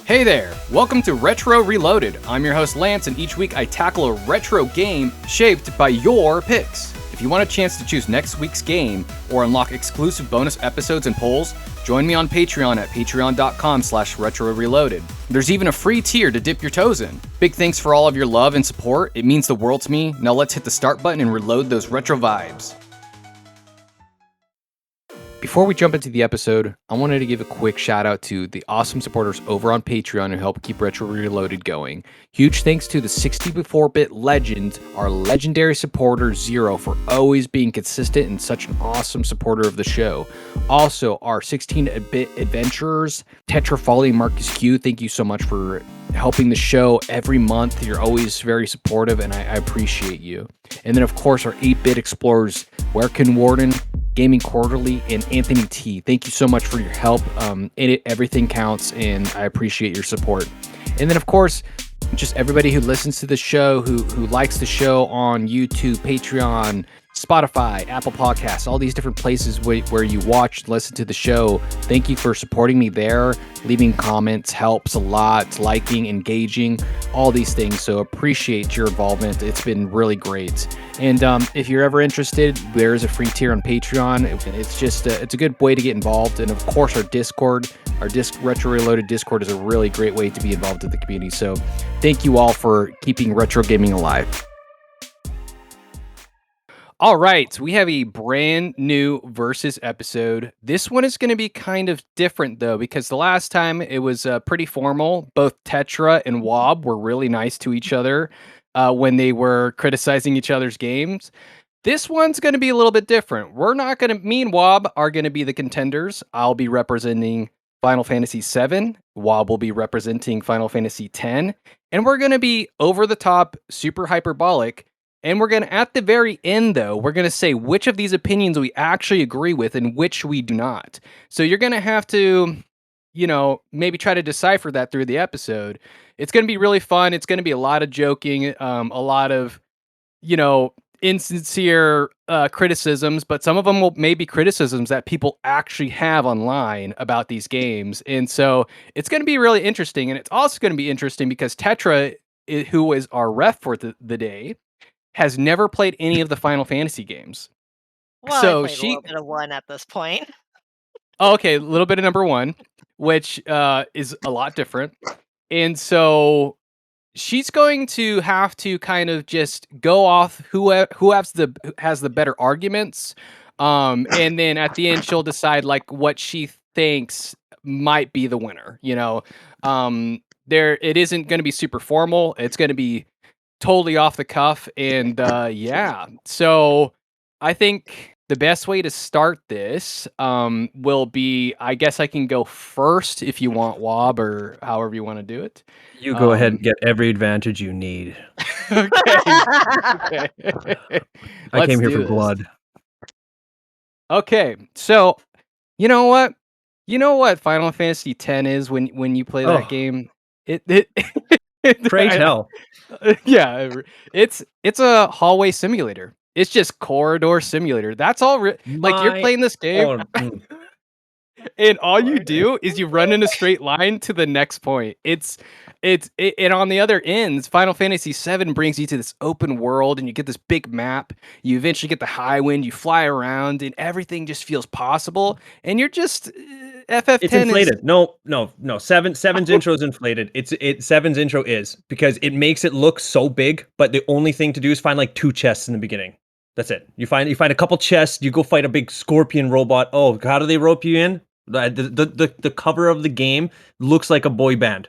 Hey there! Welcome to Retro Reloaded. I'm your host Lance, and each week I tackle a retro game shaped by your picks. If you want a chance to choose next week's game or unlock exclusive bonus episodes and polls, join me on Patreon at patreon.com/retroreloaded. There's even a free tier to dip your toes in. Big thanks for all of your love and support. It means the world to me. Now let's hit the start button and reload those retro vibes. Before we jump into the episode, I wanted to give a quick shout out to the awesome supporters over on Patreon who help keep Retro Reloaded going. Huge thanks to the 64-bit legend, our legendary supporter Zero, for always being consistent and such an awesome supporter of the show. Also, our 16-bit adventurers, Tetra Folly and Marcus Q, thank you so much for helping the show every month. You're always very supportive, and I appreciate you. And then, of course, our 8-bit explorers, Werkin Warden, Gaming Quarterly, and Anthony T. Thank you so much for your help. Everything counts, and I appreciate your support. And then, of course, just everybody who listens to the show, who likes the show on YouTube, Patreon, Spotify, Apple Podcasts, all these different places where you watch, listen to the show. Thank you for supporting me there. Leaving comments helps a lot. Liking, engaging, all these things. So appreciate your involvement. It's been really great. And if you're ever interested, there is a free tier on Patreon. It's just it's a good way to get involved. And of course, our Discord, Retro Reloaded Discord, is a really great way to be involved in the community. So thank you all for keeping retro gaming alive. All right, we have a brand new Versus episode. This one is going to be kind of different, though, because the last time it was pretty formal. Both Tetra and Wob were really nice to each other when they were criticizing each other's games. This one's going to be a little bit different. Me and Wob are going to be the contenders. I'll be representing Final Fantasy VII. Wob will be representing Final Fantasy X. And we're going to be over the top, super hyperbolic. And we're going to, at the very end, though, we're going to say which of these opinions we actually agree with and which we do not. So you're going to have to, maybe try to decipher that through the episode. It's going to be really fun. It's going to be a lot of joking, a lot of, insincere criticisms, but some of them will maybe criticisms that people actually have online about these games. And so it's going to be really interesting. And it's also going to be interesting because Tetra, who is our ref for the day, has never played any of the Final Fantasy games. Well, so I played a little bit of one at this point. Oh, okay, a little bit of number one, which is a lot different. And so she's going to have to kind of just go off who has the better arguments. And then at the end, she'll decide like what she thinks might be the winner. It isn't going to be super formal. It's going to be totally off the cuff. And yeah, so I think the best way to start this will be, I guess I can go first if you want, Wob, or however you want to do it. You go ahead and get every advantage you need. Okay. I came here for blood. Okay, so you know what Final Fantasy X is when you play that game? Pray tell. Yeah, it's a hallway simulator. It's just corridor simulator. That's all. You're playing this game, and all you do is you run in a straight line to the next point. And on the other ends, Final Fantasy VII brings you to this open world, and you get this big map. You eventually get the high wind. You fly around, and everything just feels possible. And you're just FF10. It's inflated. No. Seven's intro is inflated. Seven's intro is because it makes it look so big, but the only thing to do is find like 2 chests in the beginning. That's it. You find a couple chests. You go fight a big scorpion robot. Oh, how do they rope you in? The cover of the game looks like a boy band.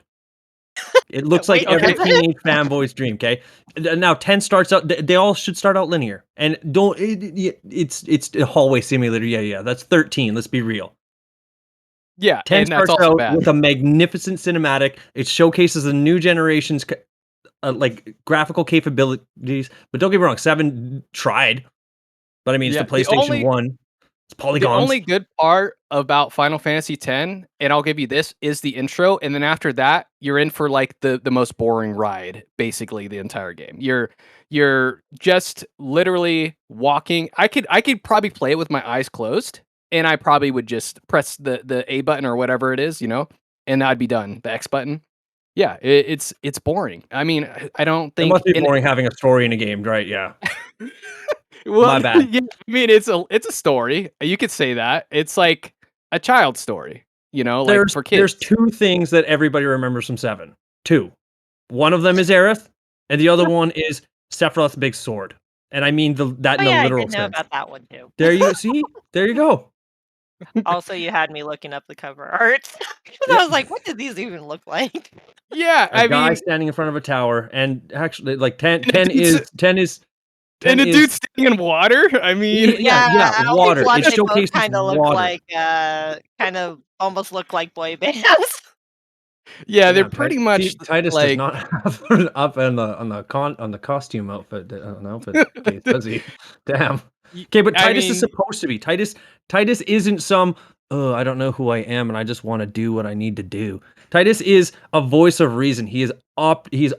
It looks like every teenage fanboy's dream. Okay, now 10 starts out. They all should start out linear, and it's a hallway simulator. Yeah. That's 13. Let's be real. Yeah, 10 starts out with a magnificent cinematic. It showcases the new generation's graphical capabilities. But don't get me wrong, 7 tried. But I mean, it's the PlayStation 1. It's polygons. The only good part about Final Fantasy X, and I'll give you this, is the intro. And then after that, you're in for like the most boring ride, basically the entire game. You're just literally walking. I could probably play it with my eyes closed, and I probably would just press the A button or whatever it is, and I'd be done. The X button. Yeah, it's boring. I mean, I don't It think must be and boring having a story in a game, right? Yeah. well, My bad. yeah, I mean, it's a story. You could say that. It's like a child story, like for There's kids. 2 things that everybody remembers from 7. 2. One of them is Aerith, and the other one is Sephiroth's big sword. And I mean that Oh in a yeah, I literal did know sense. about that one too. There you see? There you go. Also, you had me looking up the cover art. 'Cause Yeah. I was like, what do these even look like? Yeah, A I guy mean, standing in front of a tower, and actually, like, 10 and a 10 dude, is s- 10 is 10 and a is dude staying in water. I mean, Yeah, I always water. It wanted both showcases kinda look water. like, kind of almost look like boy bands. yeah, they're Damn, pretty much Titus does like not have it up on the costume outfit on outfit case, does he? Damn. Okay, but I Titus is mean, supposed to be. Titus isn't some oh, I don't know who I am and I just want to do what I need to do. Titus is a voice of reason. He's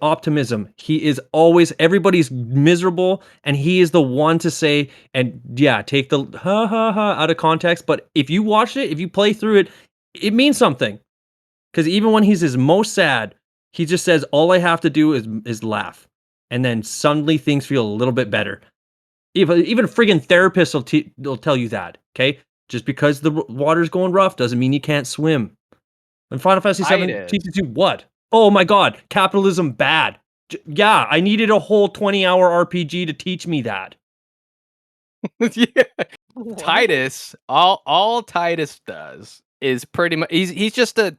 optimism. He is always everybody's miserable and he is the one to say and yeah, take the ha ha ha out of context, but if you watch it, if you play through it, it means something. Because even when he's his most sad, he just says, "All I have to do is laugh," and then suddenly things feel a little bit better. Even friggin' therapists will tell you that. Okay, just because the water's going rough doesn't mean you can't swim. And Final Fantasy VII Titus. teaches you what? Oh my God, capitalism bad. Yeah, I needed a whole 20-hour RPG to teach me that. Yeah. What? Titus, all Titus does is pretty much he's just a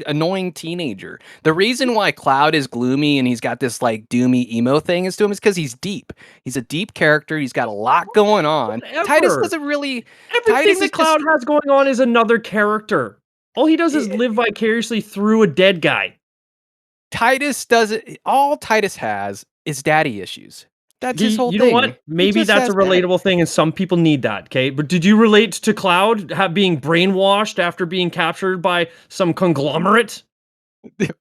annoying teenager. The reason why Cloud is gloomy and he's got this like doomy emo thing is to him is because he's deep. He's a deep character. He's got a lot going on. Titus Whatever. doesn't really. Everything Titus is that Cloud just has going on is another character. All he does is live vicariously through a dead guy. Titus does it. All Titus has is daddy issues. That's his whole You know thing. what? He Maybe just that's a has daddy. relatable thing, and some people need that. Okay, but did you relate to Cloud being brainwashed after being captured by some conglomerate?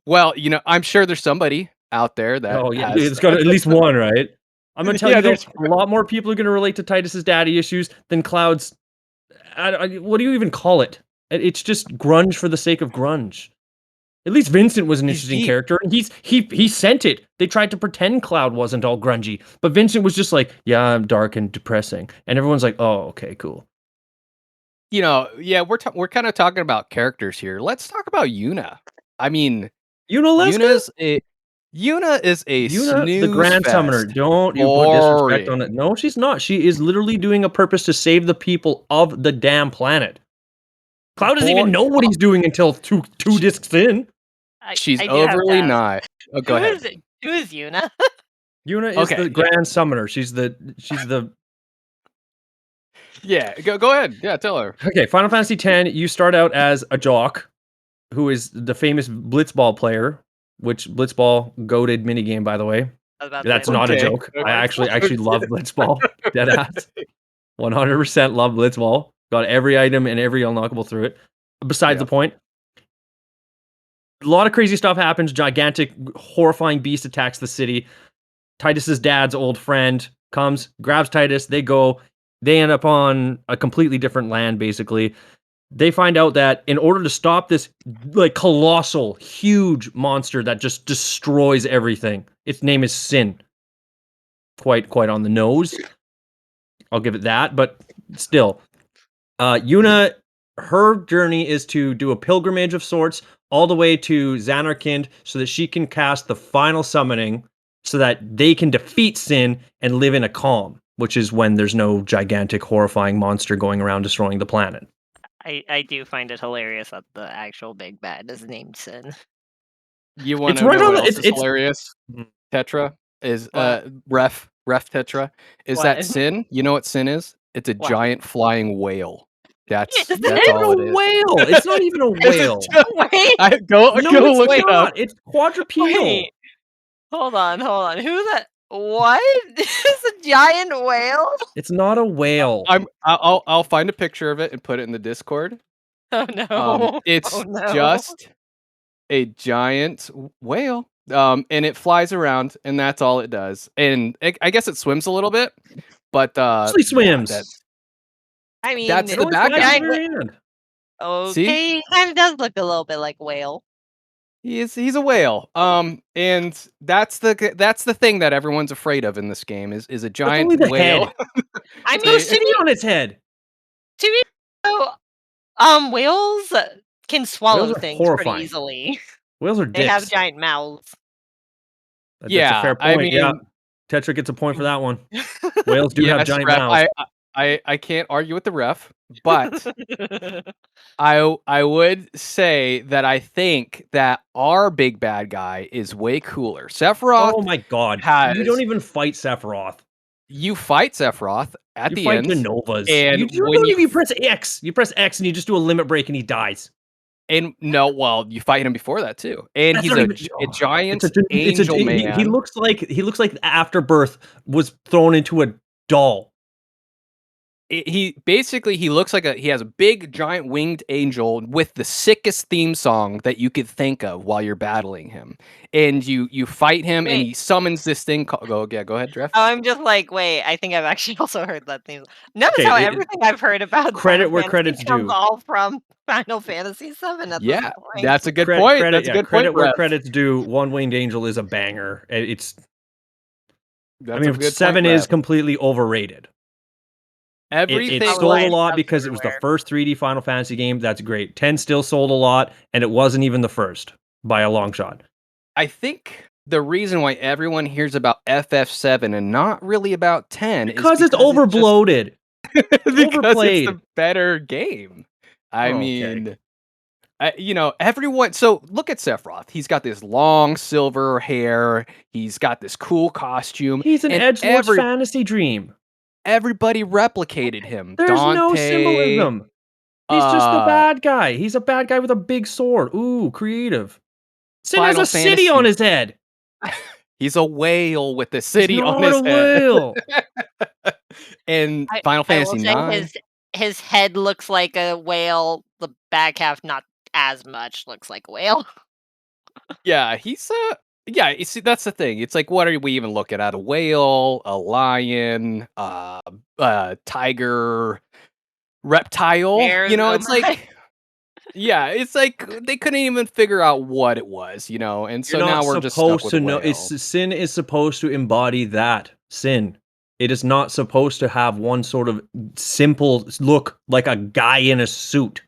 Well, I'm sure there's somebody out there that Oh yeah, has. it's got at least one, right? I'm gonna tell Yeah, you though, there's. a lot more people are gonna relate to Titus's daddy issues than Cloud's. What do you even call it? It's just grunge for the sake of grunge. At least Vincent was an He's interesting deep. character. He sent it. They tried to pretend Cloud wasn't all grungy, but Vincent was just like, "Yeah, I'm dark and depressing," and everyone's like, "Oh, okay, cool." Yeah, we're kind of talking about characters here. Let's talk about Yuna. I mean, Yunalesca? Yuna's a Yuna is a Yuna, the snooze Grand Summoner. fest. Don't you put disrespect on it. Boring. No, she's not. She is literally doing a purpose to save the people of the damn planet. Cloud doesn't even Bor- know what he's doing until two discs in. She's I do have to overly ask, nice. Oh, go ahead. who is Yuna? Yuna is Okay, the Grand Summoner. She's the yeah. Go ahead. Yeah, tell her. Okay, Final Fantasy X, you start out as a jock who is the famous Blitzball player, which Blitzball goated minigame, by the way. I was about to say That's that. not a Okay. joke. I actually love Blitzball. Deadass. 100% love Blitzball. Got every item and every unlockable through it. Besides the Yep. point, a lot of crazy stuff happens. Gigantic, horrifying beast attacks the city. Titus's dad's old friend comes, grabs Titus. They go. They end up on a completely different land, basically. They find out that in order to stop this like colossal, huge monster that just destroys everything, its name is Sin. Quite on the nose. I'll give it that, but still. Yuna, her journey is to do a pilgrimage of sorts all the way to Xanarkand so that she can cast the final summoning so that they can defeat Sin and live in a calm, which is when there's no gigantic, horrifying monster going around destroying the planet. I do find it hilarious that the actual big bad is named Sin. You want It's to right know on what the, else is hilarious? Mhm. Tetra is What? ref Tetra is What? that Sin. You know what Sin is? It's a What? giant flying whale. That's It's It's all not it even a is. whale. It's not even a It's a whale. Wait, go No, go it's look it up. not. It's quadrupedal. wait. Hold on. Who's that? What? It's a giant whale? It's not a whale. I'll find a picture of it and put it in the Discord. Oh no. It's Oh no. just a giant whale. And it flies around, and that's all it does. And I guess it swims a little bit, but Mostly swims. I mean, that's It the only flies at the background. giant very end. See, okay, kind of does look a little bit like a whale. He's a whale. And that's the thing that everyone's afraid of in this game is a That's giant only the whale. head. I It's got a mean, city on its head. to be so, whales can Whales swallow are things pretty horrifying. easily. Whales are They have dicks. giant mouths. That's a Yeah, fair I point. Yeah, mean, Tetra gets a point for that one. Whales do have yes, giant ref. mouths. I can't argue with the ref, but I would say that I think that our big bad guy is way cooler. Oh Sephiroth my god. You don't has even fight Sephiroth. you fight Sephiroth at You the fight end, Genovas. and You when don't you even press X. You press X and you just do a limit break and he dies. and no, well, you fight him before that too, and That's he's not a, even. a Oh, giant it's a. angel He man. looks like Afterbirth was thrown into a doll. He basically he looks like he has a big giant winged angel with the sickest theme song that you could think of while you're battling him, and you fight him, and Wait. he summons this thing called, go ahead, Drift. Oh, I'm just like, wait, I think I've actually also heard that theme. Notice Okay, how everything I've heard about credit Final where Fantasy credit's comes due. all from Final Fantasy VII at this Yeah, point. that's a good point. That's a good point, Credit where Ref. credit's due. One Winged Angel is a banger. I That's a mean, good point, 7 is Ref. completely overrated. It Everything. stole a Line lot subs because it was the everywhere. first 3D Final Fantasy game. That's great. 10 still sold a lot, and it wasn't even the first by a long shot. I think the reason why everyone hears about FF7 and not really about 10 Because is it's because overbloated. because it's overplayed. the better game. I Okay. mean, everyone. So look at Sephiroth. He's got this long silver hair. He's got this cool costume. He's an and edgelord's fantasy dream. everybody replicated him. There's no Dante. symbolism. He's just the bad guy. He's a bad guy with a big sword. Ooh, creative. Sin has Final a city on Fantasy. his head. He's a whale with a He's city on not his a head. whale. And I Final I will Fantasy say 9. his head looks like a whale. The back half not as much looks like a whale. Yeah, he's yeah, you see that's the thing. It's like what are we even looking at? A whale, a lion, tiger, reptile, There's it's like yeah, it's like they couldn't even figure out what it was, and so You're now not we're just stuck supposed with to a know. whale. Sin is supposed to embody that sin. It is not supposed to have one sort of simple look like a guy in a suit.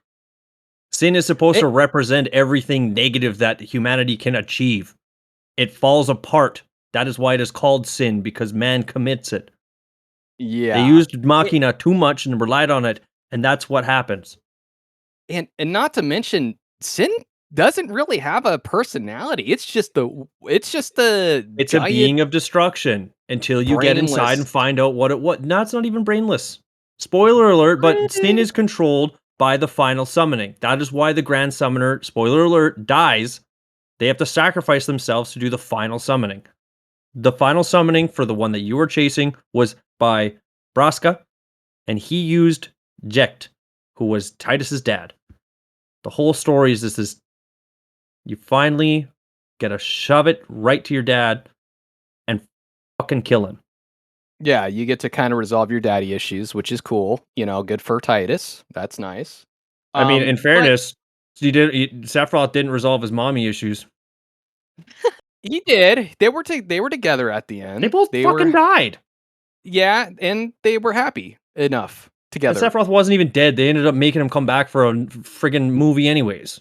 Sin is supposed to represent everything negative that humanity can achieve. It falls apart. That is why it is called sin, because man commits it. Yeah. They used Machina too much and relied on it, and that's what happens. And not to mention, Sin doesn't really have a personality. It's a It's a giant being of destruction until you get inside brainless. and find out what it was. No, it's not even brainless. Spoiler alert, but Sin is controlled by the final summoning. That is why the Grand Summoner, spoiler alert, dies. They have to sacrifice themselves to do the final summoning. The final summoning for the one that you were chasing was by Braska, and he used Jecht, who was Titus's dad. The whole story is this you finally gotta shove it right to your dad and fucking kill him. Yeah, you get to kind of resolve your daddy issues, which is cool. Good for Titus. That's nice. I mean, in But fairness, Sephiroth didn't resolve his mommy issues. he did. They were together at the end. They both fucking died. Yeah, and they were happy enough And together. Sephiroth wasn't even dead. They ended up making him come back for a friggin' movie anyways.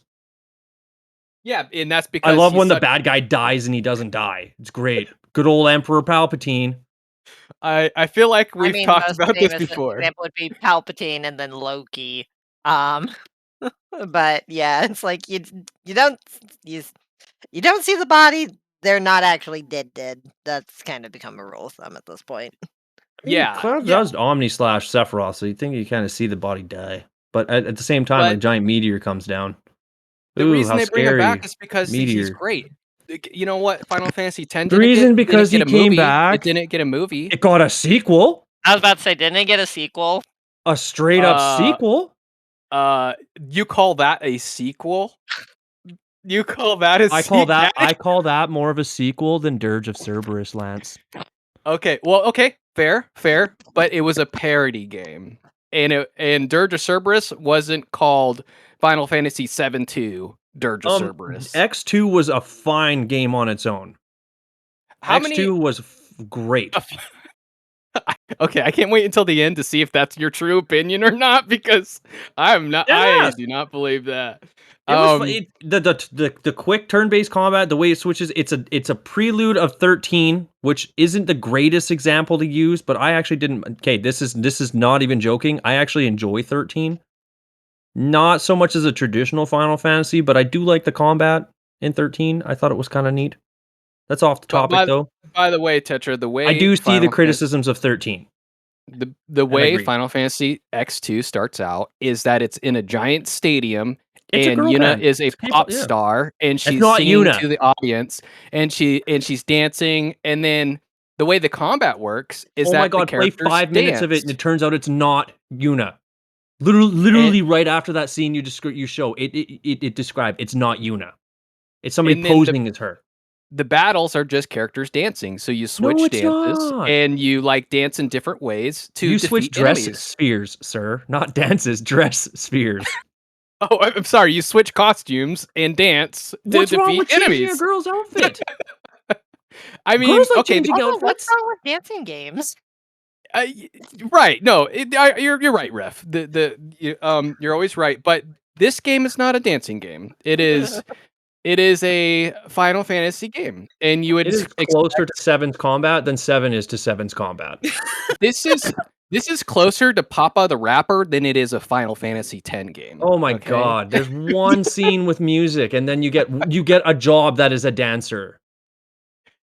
Yeah, and that's because I love when the bad guy dies and he doesn't die. It's great. Good old Emperor Palpatine. I feel like we've talked most about this famous before. example would be Palpatine and then Loki. But yeah, it's like you don't see the body. They're not actually dead. That's kind of become a rule of thumb at this point. Yeah, Cloud does Omni slash Sephiroth, so you think you kind of see the body die. But at the same time, But a giant meteor comes down. the Ooh, reason how they bring him scary. back is because he's Meteor. great. You know what? Final Fantasy X The didn't reason because get he a came movie. back, It didn't get a movie. it got a sequel. I was about to say, didn't it get a sequel? A straight up sequel? You call that a sequel? You call that a sequel? I call that more of a sequel than Dirge of Cerberus, Lance. Okay, well, okay, fair, but it was a parody game. and Dirge of Cerberus wasn't called Final Fantasy VII 2 Dirge of Cerberus. X2 was a fine game on its own. How X2 many? was great. Okay, I can't wait until the end to see if that's your true opinion or not, because I'm not. Yes! I do not believe that. It was the quick turn-based combat, the way it switches. It's a prelude of 13, which isn't the greatest example to use, but I actually didn't. Okay, this is not even joking. I actually enjoy 13. Not so much as a traditional Final Fantasy, but I do like the combat in 13. I thought it was kind of neat. That's off the topic, though. By the way, Tetra, the way I do see the criticisms of 13. The way agree. Final Fantasy X2 starts out is that it's in a giant stadium, It's a and girl Yuna band. is a It's people- pop yeah. star, and she's not singing Yuna. to the audience, and she's dancing, and then the way the combat works is Oh that my god, the play characters 5 minutes of it, dance. and it turns out it's not Yuna. Literally right after that scene you show, it described it's not Yuna. It's somebody And then posing as her. The battles are just characters dancing, so you switch No, it's dances, not. and you like dance in different ways to You defeat switch dress enemies. spheres, sir, not dances. Dress spheres. Oh, I'm sorry. You switch costumes and dance to What's wrong defeat with changing enemies. a girl's outfit? I mean, Girls like okay, changing Also, outfits. what's wrong with dancing games? right? No, you're right, Ref. You're always right. But this game is not a dancing game. It is a Final Fantasy game, and you would It is closer to 7's combat than 7 is to 7's combat. This is closer to Papa the Rapper than it is a Final Fantasy X game. Oh my okay? god, there's one scene with music, and then you get a job that is a dancer.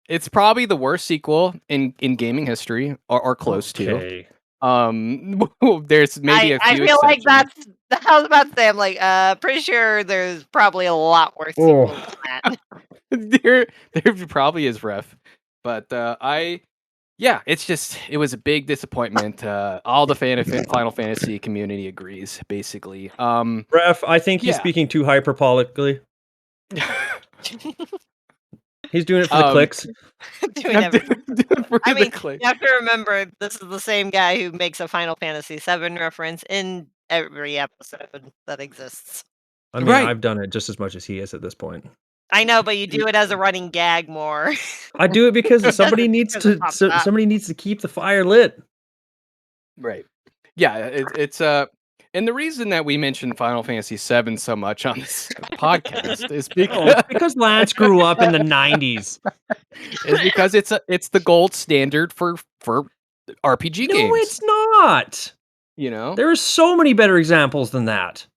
It's probably the worst sequel in gaming history, or close Okay. to. There's maybe a I few feel like exceptions. I was about to say, I'm like, pretty sure there's probably a lot worse sequels than that. there probably is, Ref, but it's just, it was a big disappointment. All the Final Fantasy community agrees, basically. Ref, I think he's Yeah. speaking too hyperbolically. He's doing it for the clicks. Doing everything. I mean, click. you have to remember, this is the same guy who makes a Final Fantasy VII reference in every episode that exists. I mean, Right. I've done it just as much as he is at this point. I know, but you do it as a running gag more. I do it because somebody needs Because it to pops up. somebody needs to keep the fire lit. Right. Yeah, it's and the reason that we mention Final Fantasy VII so much on this podcast is Because Lance grew up in the 90s. it's the gold standard for RPG games. No, it's not. You know? There are so many better examples than that.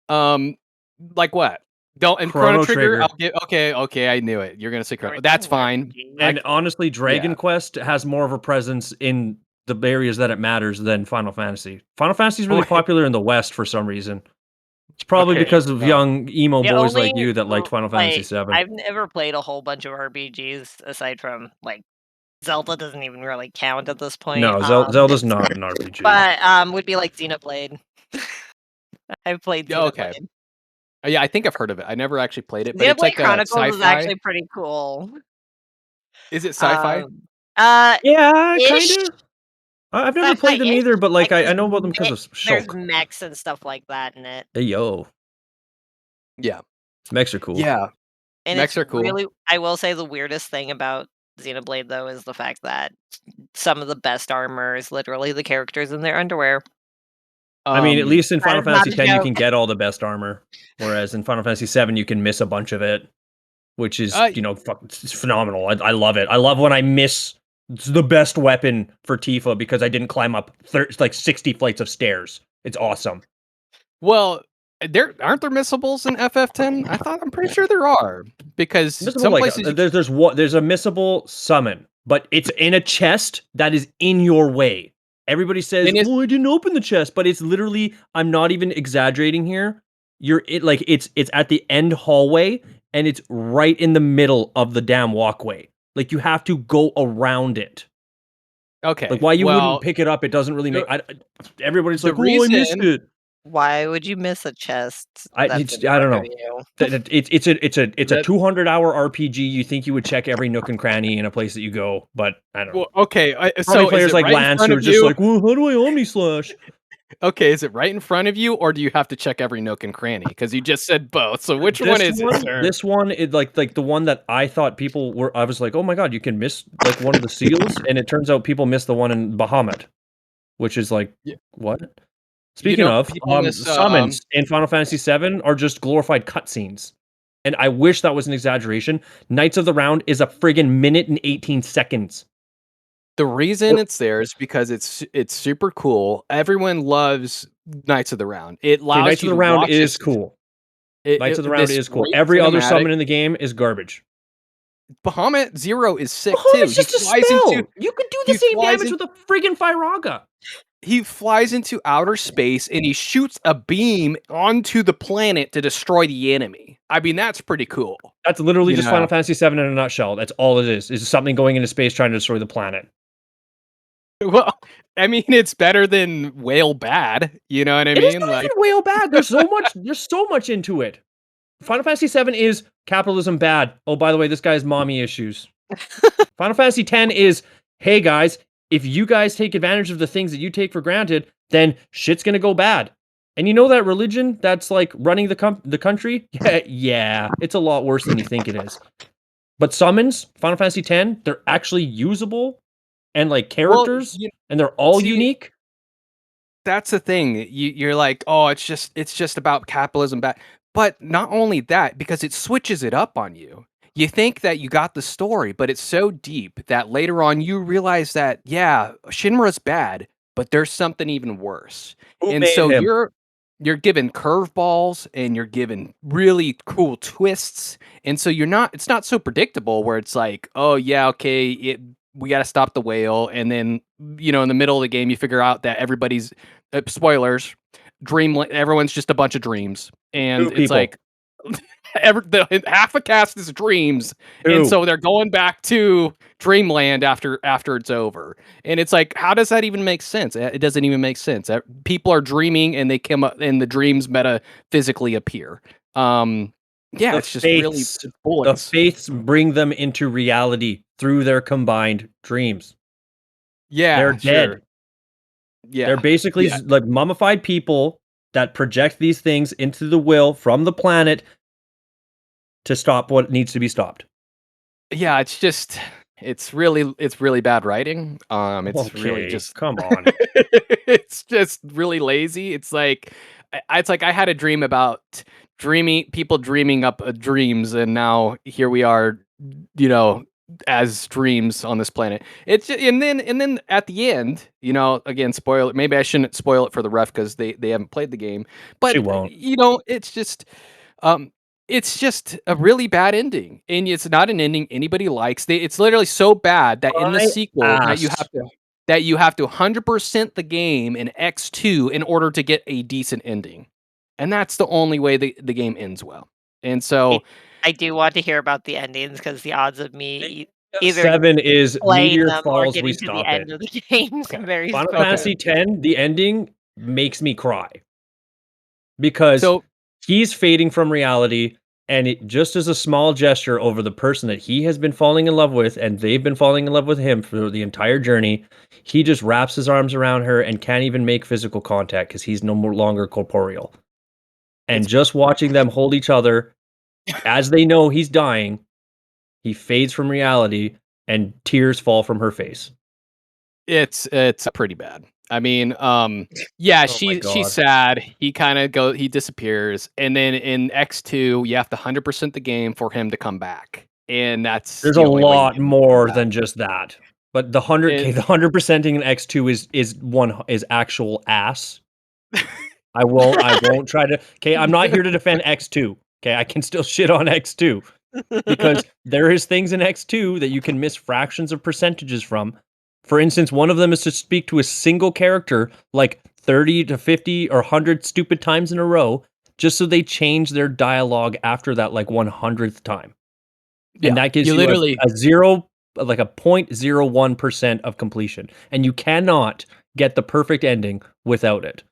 Like what? Chrono Chrono Trigger. Trigger. Okay, I knew it. You're gonna say Chrono. That's fine. And honestly, Dragon Yeah. Quest has more of a presence in the areas that it matters than Final Fantasy. Final Fantasy is really Wait. popular in the West for some reason. It's probably Okay, because of no. young emo The boys like only, you that liked Final Fantasy like, VII. I've never played a whole bunch of RPGs aside from like Zelda doesn't even really count at this point. No, Zelda's not an RPG. But would be like Xenoblade. I've played Yeah, Xenoblade. okay. Yeah, I think I've heard of it. I never actually played it, but it's Xenoblade like a Chronicles is sci-fi. actually pretty cool. Is it sci-fi? Yeah, Ish. kind of. I've never Sci-fi played them ish. either, but like Like, I know about them because of There's Shulk. mechs and stuff like that in it. Hey yo, Yeah. mechs are cool. Yeah. And Mechs it's are cool. really, I will say the weirdest thing about Xenoblade though is the fact that some of the best armor is literally the characters in their underwear. I mean, at least in that Final is not Fantasy a X, you joke. can get all the best armor, whereas in Final Fantasy VII, you can miss a bunch of it, which is it's phenomenal. I love it. I love when I miss the best weapon for Tifa because I didn't climb up 60 flights of stairs. It's awesome. Well, aren't there missables in FF10? I'm pretty sure there are, because Missable, some like, places there's a missable summon, but it's in a chest that is in your way. Everybody says, "Well, I didn't open the chest," but it's literally, I'm not even exaggerating here. It's at the end hallway, and it's right in the middle of the damn walkway. Like, you have to go around it. Okay. Like, why you wouldn't pick it up? It doesn't really make. Everybody's like, "Oh, I missed it." Why would you miss a chest? I don't know. It's a 200-hour RPG. You think you would check every nook and cranny in a place that you go, but I don't know. Well, okay. So players like Lance who are just like, "Well, how do I Omni Slash?" Okay, is it right in front of you, or do you have to check every nook and cranny? Because you just said both. So which one is it, sir? This one is like the one that I thought people were. I was like, oh my god, you can miss like one of the seals, and it turns out people miss the one in Bahamut, which is like Yeah. what? You Speaking know, of, people miss. summons in Final Fantasy VII are just glorified cutscenes, and I wish that was an exaggeration. Knights of the Round is a friggin' minute and 18 seconds. The reason it's there is because it's super cool. Everyone loves Knights of the Round. It Okay, allows Knights of you the to Round watch is this. cool. Knights of the Round This is cool. great Every other cinematic. summon in the game is garbage. Bahamut Zero is sick too. Bahamut's just a spell. You could do the He same flies damage in with a friggin' Firaga. he flies into outer space and he shoots a beam onto the planet to destroy the enemy. I mean, that's pretty cool. That's literally You just know? Final Fantasy VII in a nutshell. That's all it is. Is something going into space trying to destroy the planet. Well, I mean, it's better than Whale Bad. You know what I It is mean? not Like, even whale bad. There's so much. There's so much into it. Final Fantasy VII is capitalism bad. Oh, by the way, this guy has mommy issues. Final Fantasy X is, hey guys, if you guys take advantage of the things that you take for granted, then shit's gonna go bad. And you know that religion that's like running the country? Yeah, it's a lot worse than you think it is. But summons, Final Fantasy X, they're actually usable and like well, characters, and they're all see, unique. that's the thing. You're like, oh, it's just about capitalism bad. But not only that, because it switches it up on you. You think that you got the story, but it's so deep that later on you realize that, yeah, Shinra's bad, but there's something even worse. Who And made so him? you're given curveballs and you're given really cool twists. And so it's not so predictable where it's like, oh yeah, okay, we got to stop the whale. And then, in the middle of the game, you figure out that everybody's spoilers, everyone's just a bunch of dreams. And Two it's people. like, half a cast is dreams, and Two. so they're going back to dreamland after it's over, and it's like, how does that even make sense? It doesn't even make sense. People are dreaming and they come up and the dreams metaphysically appear. Yeah, The it's just really faiths. it's The bullets. faiths bring them into reality through their combined dreams. They're Yeah, sure. dead. They're Yeah, basically yeah, like mummified people that project these things into the will from the planet to stop what needs to be stopped. yeah. It's really bad writing. It's really Okay, just come on. it's just really lazy. It's like I had a dream about dreaming up dreams, and now here we are, you know, as dreams on this planet. And then at the end, again, spoil it. Maybe I shouldn't spoil it for the ref because they haven't played the game. She But won't. um, it's just a really bad ending, and it's not an ending anybody likes. It's literally so bad that in the I sequel asked. that you have to 100% the game in X2 in order to get a decent ending. And that's the only way the game ends well. And I so, I do want to hear about the endings because the odds of me either 7 is playing meteor them or falls, we getting to the stop it. end of the games okay. very Final slim. Okay. Fantasy X, the ending makes me cry because So, he's fading from reality, and it just as a small gesture over the person that he has been falling in love with, and they've been falling in love with him for the entire journey. He just wraps his arms around her and can't even make physical contact because he's no more longer corporeal. And it's just watching them hold each other as they know he's dying, he fades from reality, and tears fall from her face. it's pretty bad. I mean, yeah, Oh my she's god. sad. He disappears, and then in X2, you have to 100% the game for him to come back. And that's There's a the only way you lot get him to come more back. than just that. But the 100K, And the 100%ing in X2 is actual ass. I won't try to. Okay, I'm not here to defend X2. Okay, I can still shit on X2 because there is things in X2 that you can miss fractions of percentages from. For instance, one of them is to speak to a single character like 30 to 50 or 100 stupid times in a row just so they change their dialogue after that like 100th time. And yeah, that gives you you literally a 0 like a 0.01% of completion, and you cannot get the perfect ending without it.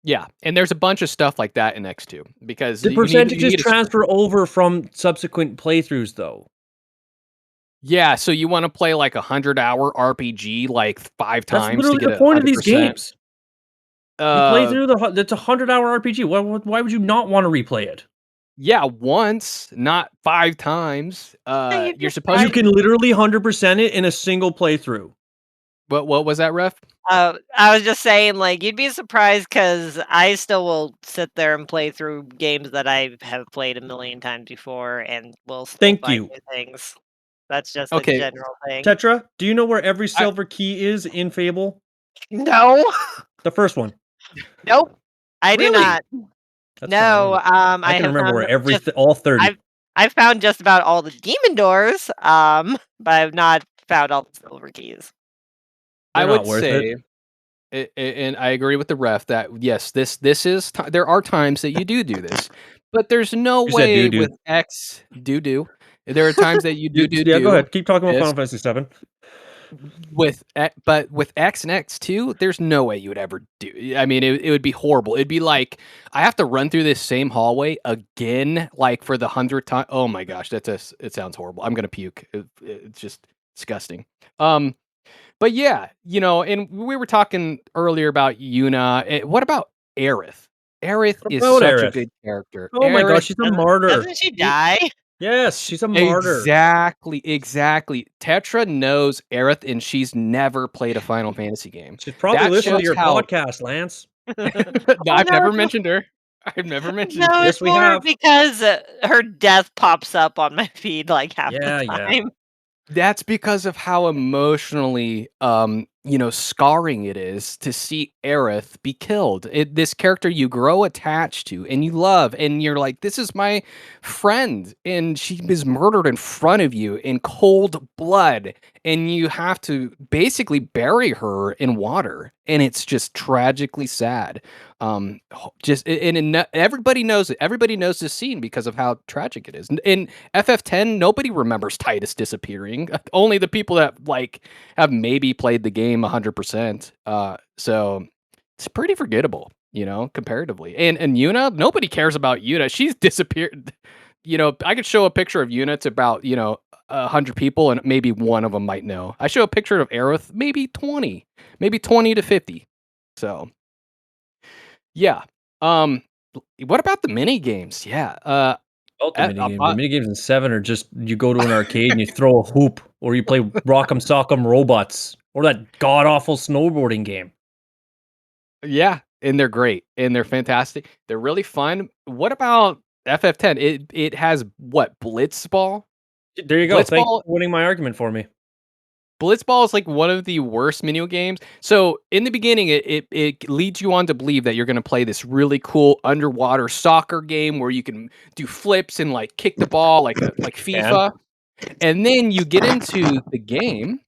Yeah, and there's a bunch of stuff like that in X2 because The you percentages need a transfer over from subsequent playthroughs, though. yeah, so you want to play like 100-hour RPG like 5 That's times to literally get the a point of these 100%. games. You play through it's a 100-hour RPG. Why would you not want to replay it? Yeah, once, not 5 times. you'd be You're supposed You to. can literally 100% it in a single playthrough. What was that, ref? I was just saying, like, you'd be surprised because I still will sit there and play through games that I have played a million times before and will still Thank find you. new things. That's just a Okay, general thing. Tetra, do you know where every I- silver key is in Fable? No, The first one. nope, I do Really? not. That's No, fine. I I can have remember found where just all 30. I've found just about all the demon doors, but I've not found all the silver keys. They're I not would worth it. say, and I agree with the ref that yes, this is there are times that you do this, but there's no You said way doo-doo. with X do. There are times that you Yeah, go do ahead. Keep talking about this Final Fantasy VII. but with X and X2, there's no way you would ever do. I mean, it would be horrible. It'd be like I have to run through this same hallway again, like for the 100th time. Oh my gosh, it sounds horrible. I'm gonna puke. It's just disgusting. But yeah, and we were talking earlier about Yuna. What about Aerith? Aerith What is about such a Aerith? good character. Oh my gosh, Aerith, she's a martyr. Doesn't she die? Yes, she's a martyr. exactly. Tetra knows Aerith, and she's never played a Final Fantasy game. She's probably That listening to shows your how. podcast, Lance. No, Oh, I've no, never it's mentioned her. I've never mentioned. no, Yes, it's we more have. because her death pops up on my feed like half Yeah, the yeah. time. That's because of how emotionally, scarring it is to see Aerith be killed. This character you grow attached to and you love, and you're like, this is my friend, and she is murdered in front of you in cold blood, and you have to basically bury her in water, and it's just tragically sad. Everybody knows it. Everybody knows this scene because of how tragic it is. In FF10, nobody remembers Titus disappearing. Only the people that have maybe played the game 100%. So it's pretty forgettable, comparatively. And Yuna, nobody cares about Yuna. She's disappeared. I could show a picture of Yuna to about 100 people, and maybe one of them might know. I show a picture of Aerith, maybe 20 to 50. So yeah. What about the mini games? Yeah. About the minigames. The minigames in 7 are just you go to an arcade and you throw a hoop, or you play Rock'em Sock'em Robots, or that god awful snowboarding game. Yeah, and they're great, and they're fantastic. They're really fun. What about FF10? It has what, Blitzball? There you go. Thanks Blitzball for winning my argument for me. Blitzball is like one of the worst menu games. So in the beginning, it leads you on to believe that you're going to play this really cool underwater soccer game where you can do flips and like kick the ball like FIFA. And then you get into the game,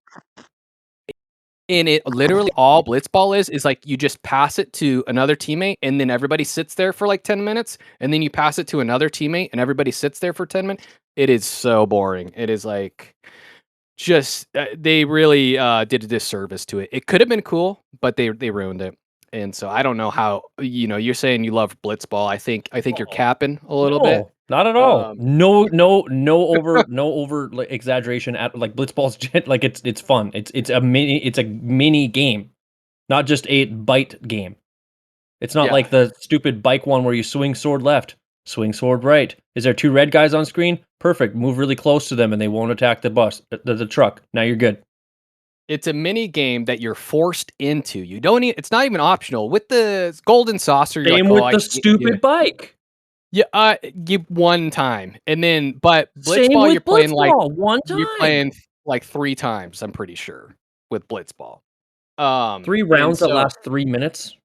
and it literally all Blitzball is like you just pass it to another teammate, and then everybody sits there for like 10 minutes, and then you pass it to another teammate, and everybody sits there for 10 minutes. It is so boring. It is like just they really did a disservice to it. It could have been cool, but they ruined it. And so I don't know how, you're saying you love Blitzball. I think you're capping a little bit. Not at all. No over like, exaggeration at like Blitzball's like it's fun. It's a mini game, not just a bite game. It's not like the stupid bike one where you swing sword left, swing sword right. Is there 2 red guys on screen? Perfect. Move really close to them and they won't attack the the truck. Now you're good. It's a mini game that you're forced into. You don't it's not even optional. With the golden saucer, you're Same like, with the stupid bike. Yeah, you one time, and then but Same Blitzball, with you're playing like one time. you're playing like 3 times. I'm pretty sure with Blitzball. 3 rounds that last 3 minutes.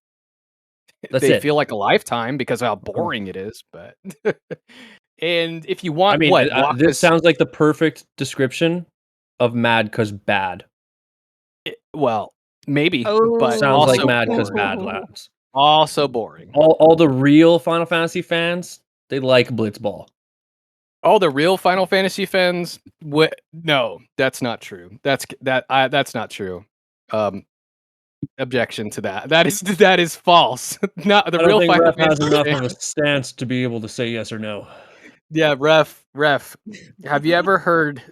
That's they it. feel like a lifetime because of how boring it is. But and if you want, I mean, what this sounds like the perfect description of mad cause bad. Well, maybe, but Sounds like also mad cause boring. bad, lads. Also boring. All the real Final Fantasy fans, they like Blitzball. All the real Final Fantasy fans, no, that's not true. That's not true. Objection to that. That is false. Not the real Final Ref Fantasy has enough fans. of a stance to be able to say yes or no. Yeah, ref. Have you ever heard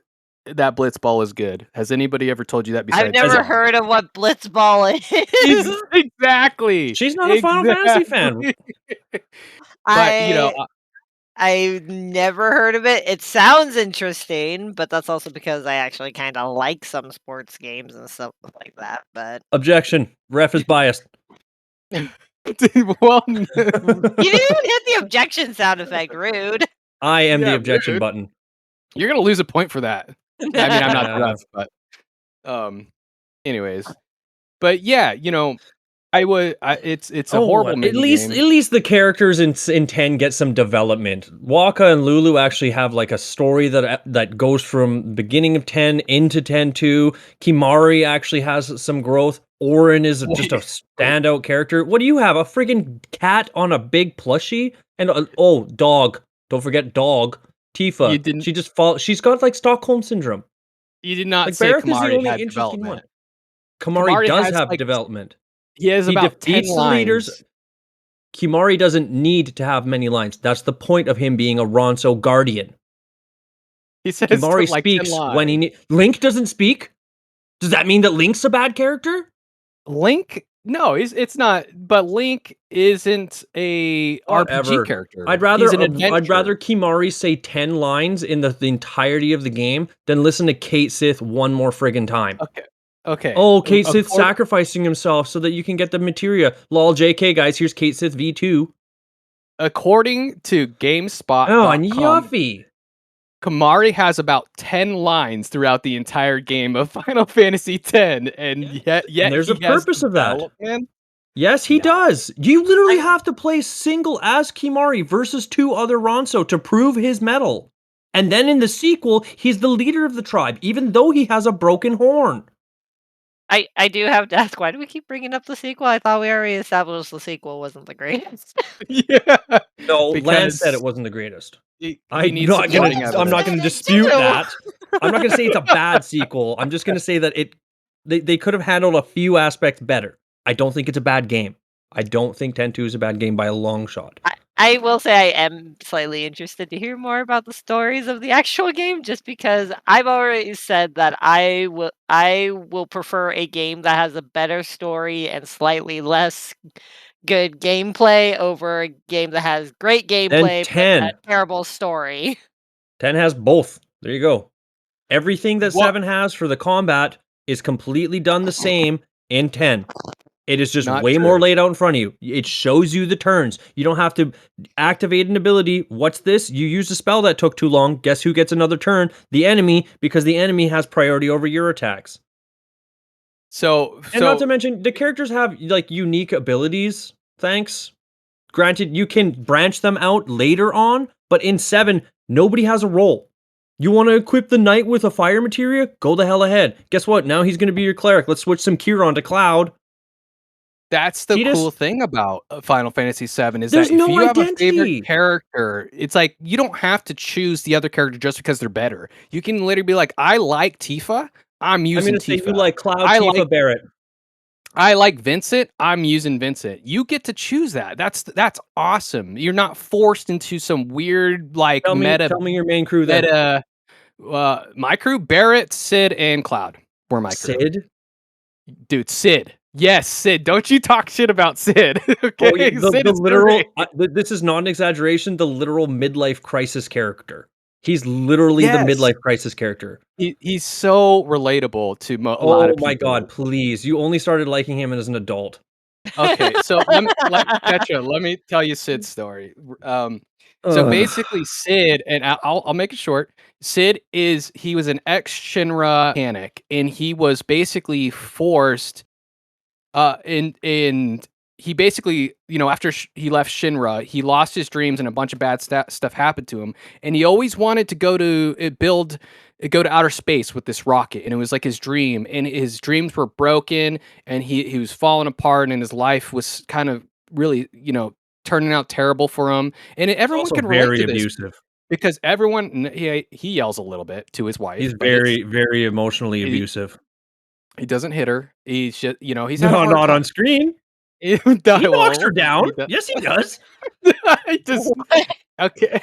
that Blitzball is good. Has anybody ever told you that I've besides never Zara? heard of what Blitzball is. Exactly. She's not a Final Fantasy fan. But, you know, I've never heard of it. It sounds interesting, but that's also because I actually kind of like some sports games and stuff like that. But Objection. Ref is biased. well, you didn't even hit the objection sound effect. Rude. I am the Yeah, objection rude. button. You're gonna lose a point for that. I mean, I'm not the Yeah. ref, but anyways. But yeah, you know, it's a horrible at mini least game. at least the characters in 10 get some development. Waka and Lulu actually have like a story that goes from beginning of 10 into 10-2. Kimari actually has some growth. Orin is just a standout character. What do you have? A friggin' cat on a big plushie? And dog. Don't forget dog. You Tifa. didn't She's got like Stockholm syndrome. you did not Like say Barrack is the Kamari only had interesting one. development. Kamari does has have like development. he has He about 10 defeats the leaders. lines. Kimari doesn't need to have many lines. That's the point of him being a Ronso guardian. He says Kimari like 10 speaks when lines. Link doesn't speak? Does that mean that Link's a bad character? Link? No, it's not. But Link isn't a Whatever. RPG character. I'd He's an rather adventurer. Kimari say 10 lines in the entirety of the game than listen to Kate Sith one more friggin' time. Okay. Oh, Kate Sith sacrificing himself so that you can get the materia. Lol, JK, guys, here's Kate Sith V2. According to GameSpot.com, Oh, and Yuffie. Kamari has about 10 lines throughout the entire game of Final Fantasy X, and yet And there's a he has purpose of that. development? Yes, he No. does. You literally have to play single as Kimari versus 2 other Ronso to prove his mettle. And then in the sequel, he's the leader of the tribe, even though he has a broken horn. I do have to ask, why do we keep bringing up the sequel? I thought we already established the sequel wasn't the greatest. Yeah. No, Lance Because said it wasn't the greatest. he I'm needs not supporting gonna. I'm evidence. not gonna dispute that. I'm not gonna say it's a bad sequel. I'm just gonna say that they could have handled a few aspects better. I don't think it's a bad game. I don't think 10-2 is a bad game by a long shot. I will say I am slightly interested to hear more about the stories of the actual game, just because I've already said that I will prefer a game that has a better story and slightly less good gameplay over a game that has great gameplay but 10. a terrible story. 10 has both. There you go. Everything that What- 7 has for the combat is completely done the same in 10. It is just Not way true. more laid out in front of you. It shows you the turns. You don't have to activate an ability. What's this? You used a spell that took too long. Guess who gets another turn? The enemy, because the enemy has priority over your attacks. And not to mention, the characters have like unique abilities. Thanks. Granted, you can branch them out later on, but in 7, nobody has a role. You want to equip the knight with a fire materia? Go the hell ahead. Guess what? Now he's going to be your cleric. Let's switch some Kieran to Cloud. That's the He just- cool thing about Final Fantasy VII is There's that if no you have a identity. favorite character, it's like you don't have to choose the other character just because they're better. You can literally be like, I like Tifa, I'm I'm using going to say Tifa. you like Cloud, I Tifa, like- Barrett. I like Vincent, I'm using Vincent. You get to choose that. That's awesome. You're not forced into some weird like Tell me your main crew then. my crew, Barrett, Sid, and Cloud were my crew. Sid? Dude, Sid. Yes, Sid. Don't you talk shit about Sid. Okay, Oh, yeah, Sid the is literal. great. This is not an exaggeration. The literal midlife crisis character. He's literally Yes. the midlife crisis character. He's so relatable to a lot Oh of people. my god! Please, you only started liking him as an adult. Okay, so Petra, let me tell you Sid's story. So Ugh. basically, Sid, and I'll make it short. Sid he was an ex-Shinra mechanic, and he was basically forced. And he basically, after he left Shinra, he lost his dreams and a bunch of bad stuff happened to him. And he always wanted to go to outer space with this rocket. And it was like his dream. And his dreams were broken and he was falling apart and his life was kind of really, turning out terrible for him. And everyone Also can relate very to this abusive. because everyone, he yells a little bit to his wife. He's but it's- very, very emotionally he- abusive. He doesn't hit her. He's just, he's had a No, hard not time. on screen. He He knocks her down. Yes, he does. He just, Okay,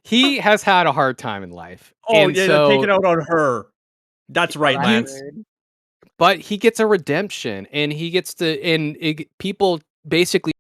he has had a hard time in life, Oh and yeah, take so it out on her. That's Oh, right, that's you Lance. rude. but he gets a redemption, and he gets to people basically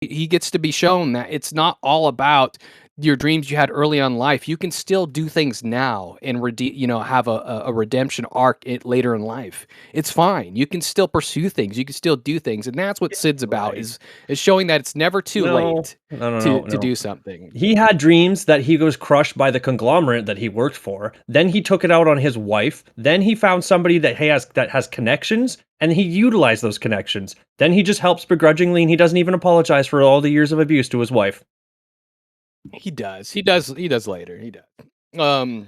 he gets to be shown that it's not all about your dreams you had early on in life. You can still do things now and have a redemption arc later in life. It's fine. You can still pursue things. You can still do things, and that's what Sid's about Right. is showing that it's never too No, late no, no, no, to no. do something. He had dreams that he was crushed by the conglomerate that he worked for. Then he took it out on his wife. Then he found somebody that has connections, and he utilized those connections. Then he just helps begrudgingly, and he doesn't even apologize for all the years of abuse to his wife. He does. He does. He does later. He does. Um,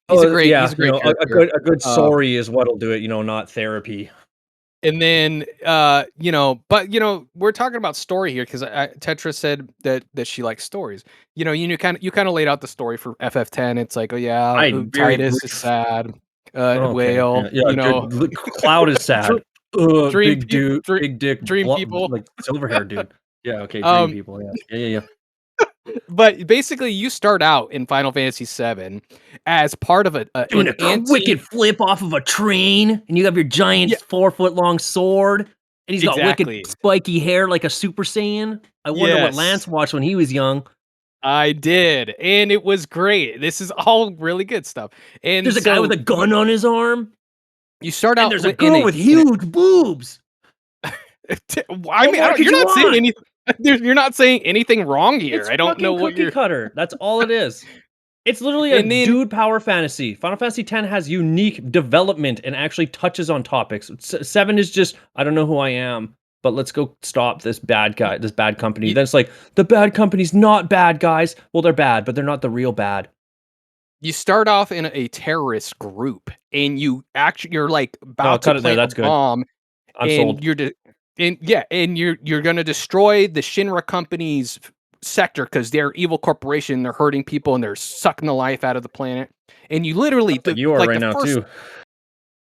Oh he's yeah, a great character. a good sorry is what'll do it. Not therapy. And then, we're talking about story here because Tetra said that she likes stories. You kind of laid out the story for FF10. It's like, oh yeah, I very Titus is brief. sad. Okay, Whale, yeah, yeah. Good. Cloud is sad. dr- dream Big people, dude, big dick, dream people. like silver hair dude. Yeah, okay, dream Um, people. Yeah, yeah, yeah. but basically, you start out in Final Fantasy VII as part of Doing an a wicked flip off of a train, and you have your giant Yeah, 4 foot long sword, and he's got wicked exactly. spiky hair like a Super Saiyan. I wonder what Lance Yes, watched when he was young. I did, and it was great. This is all really good stuff. And There's a guy with so a gun on his arm, you start and out there's a in girl with huge boobs. I What mean, more could you're you not saying want? anything. You're not saying anything wrong here. It's I don't know fucking what cookie you're. cutter. That's all it is. It's literally a And then dude power fantasy. Final Fantasy X has unique development and actually touches on topics. Seven is just, I don't know who I am, but let's go stop this bad guy, this bad company. you, Then it's like, the bad company's not bad guys. Well, they're bad, but they're not the real bad. you start off in a terrorist group, and you're like No, I'll about to cut it there. plant a That's good. bomb, I'm and sold. you're gonna destroy the Shinra company's sector because they're evil corporation. They're hurting people and they're sucking the life out of the planet. And you literally Like you are like right now, too.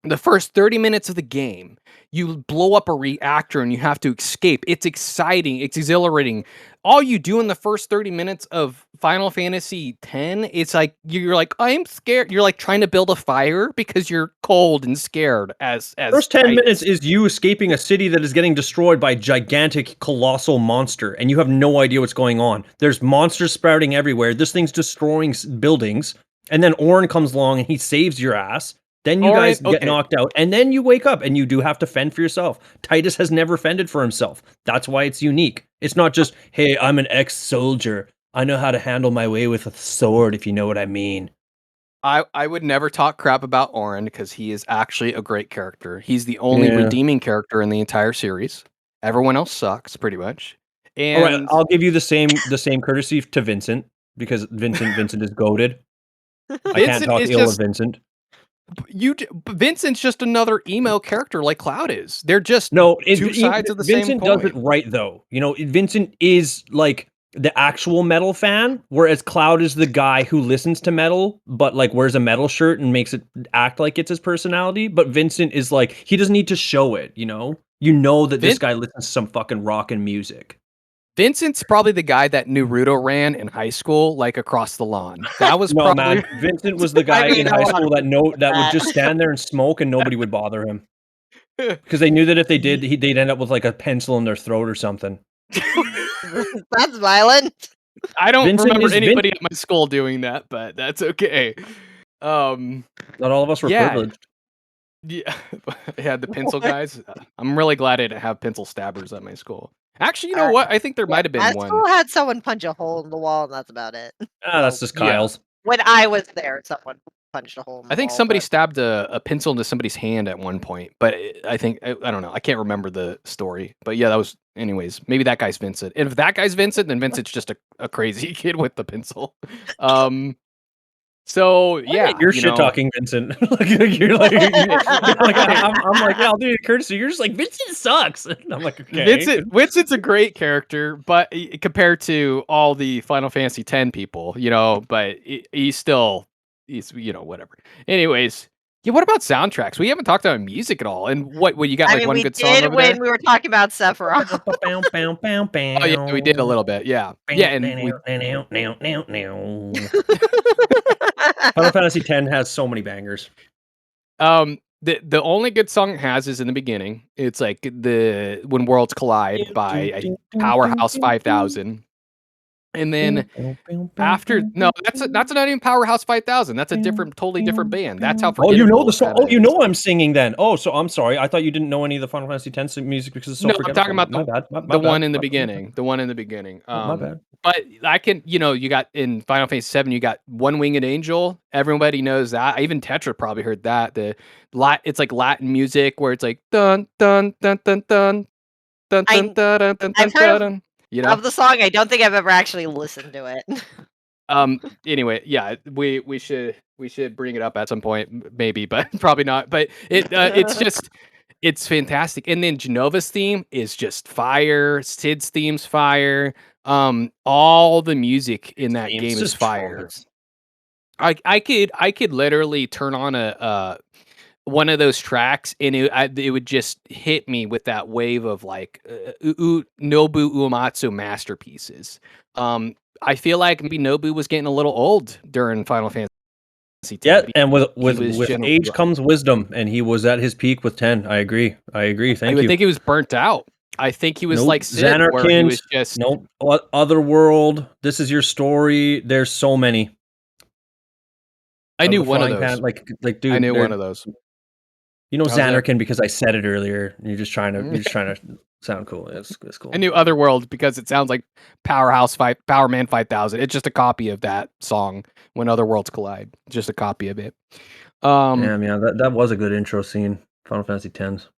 the first 30 minutes of the game, you blow up a reactor and you have to escape. It's exciting. It's exhilarating. All you do in the first 30 minutes of Final Fantasy X, it's like you're like, I'm scared. You're like trying to build a fire because you're cold and scared as First 10 minutes Titus. is you escaping a city that is getting destroyed by a gigantic, colossal monster, and you have no idea what's going on. There's monsters sprouting everywhere. This thing's destroying buildings, and then Ornn comes along and he saves your ass. Then you guys get Okay. knocked out, and then you wake up and you do have to fend for yourself. Titus has never fended for himself. That's why it's unique. It's not just, hey, I'm an ex-soldier. I know how to handle my way with a sword, if you know what I mean. I would never talk crap about Ornn because he is actually a great character. He's the only Yeah. redeeming character in the entire series. Everyone else sucks pretty much. All right, And I'll give you the same courtesy to Vincent because Vincent is goated. I can't Vincent talk is ill of just Vincent. Vincent's just another emo character like Cloud is. They're just No, two sides of the same Vincent does it coin. right though. Vincent is like the actual metal fan, whereas Cloud is the guy who listens to metal, but like wears a metal shirt and makes it act like it's his personality. But Vincent is like he doesn't need to show it. You know that this Vin- guy listens to some fucking rock and music. Vincent's probably the guy that Naruto ran in high school, like across the lawn. That was No, probably man, Vincent was the guy I mean, in a high lot school of that would that. just stand there and smoke and nobody would bother him. Because they knew that if they did, Ye- they'd end up with like a pencil in their throat or something. That's violent. I don't Vincent remember is anybody at my school doing that, but that's okay. Um, Not all of us were yeah, privileged. yeah, yeah. The pencil What? guys. I'm really glad I didn't have pencil stabbers at my school. Actually, you know Uh, what? I think there Yeah, might have been my one. school had someone punch a hole in the wall, and that's about it. That's just Yeah. Kyle's. When I was there, someone punched a hole in the I think wall. somebody but stabbed a pencil into somebody's hand at one point, but I think I don't know. I can't remember the story, but yeah, that was. Anyways, maybe that guy's Vincent. And if that guy's Vincent, then Vincent's just a crazy kid with the pencil. So yeah, You're shit talking Vincent. You're like, I'm like, yeah, I'll do you a courtesy. You're just like, Vincent sucks. And I'm like, okay. Vincent's a great character, but compared to all the Final Fantasy X people, but he's whatever. Anyways, Yeah, what about soundtracks? We haven't talked about music at all. And what you got I like mean, one we good song did over when there? we were talking about Sephiroth. Oh yeah, we did a little bit. Yeah. Yeah, and we Final Fantasy X has so many bangers. the only good song it has is in the beginning. It's like the When Worlds Collide by Powerhouse 5000. And then after that's not even Powerhouse 5000. That's a totally different band. That's how Oh, you know forgettable the song. kinda Oh, you is. know I'm singing then. Oh, so I'm sorry. I thought you didn't know any of the Final Fantasy X music because it's so No, I'm talking forgettable. about My bad. My the bad. one in the beginning. The one in the beginning. My bad. But I can, you got in Final Fantasy VII, you got One Winged Angel. Everybody knows that. Even Tetra probably heard that. It's like Latin music where it's like dun dun dun dun dun dun dun I dun dun dun I've dun heard dun. of the song. I don't think I've ever actually listened to it. Anyway, yeah, we should bring it up at some point, maybe, but probably not. But it's just it's fantastic. And then Genova's theme is just fire. Sid's theme's fire. All the music in that It's game is just fire. trumpets. I could literally turn on a one of those tracks and it would just hit me with that wave of like Nobu Uematsu masterpieces. I feel like maybe Nobu was getting a little old during Final Fantasy X. Yeah, and He was with age comes wisdom, and he was at his peak with 10. I agree. I Thank would you. think he was burnt out. I think he was Nope. like Sid, where he was Xanarkand. just Nope. Otherworld. This is your story. There's so many. I knew the one of frying those. pan. Like, I dude, knew one of those. you know I was there. Xanarkand because I said it earlier. You're just trying to sound cool. It's cool. I knew Otherworld because it sounds like Power Man 5000. It's just a copy of that song when other worlds collide. Just a copy of it. Yeah, that was a good intro scene. Final Fantasy X.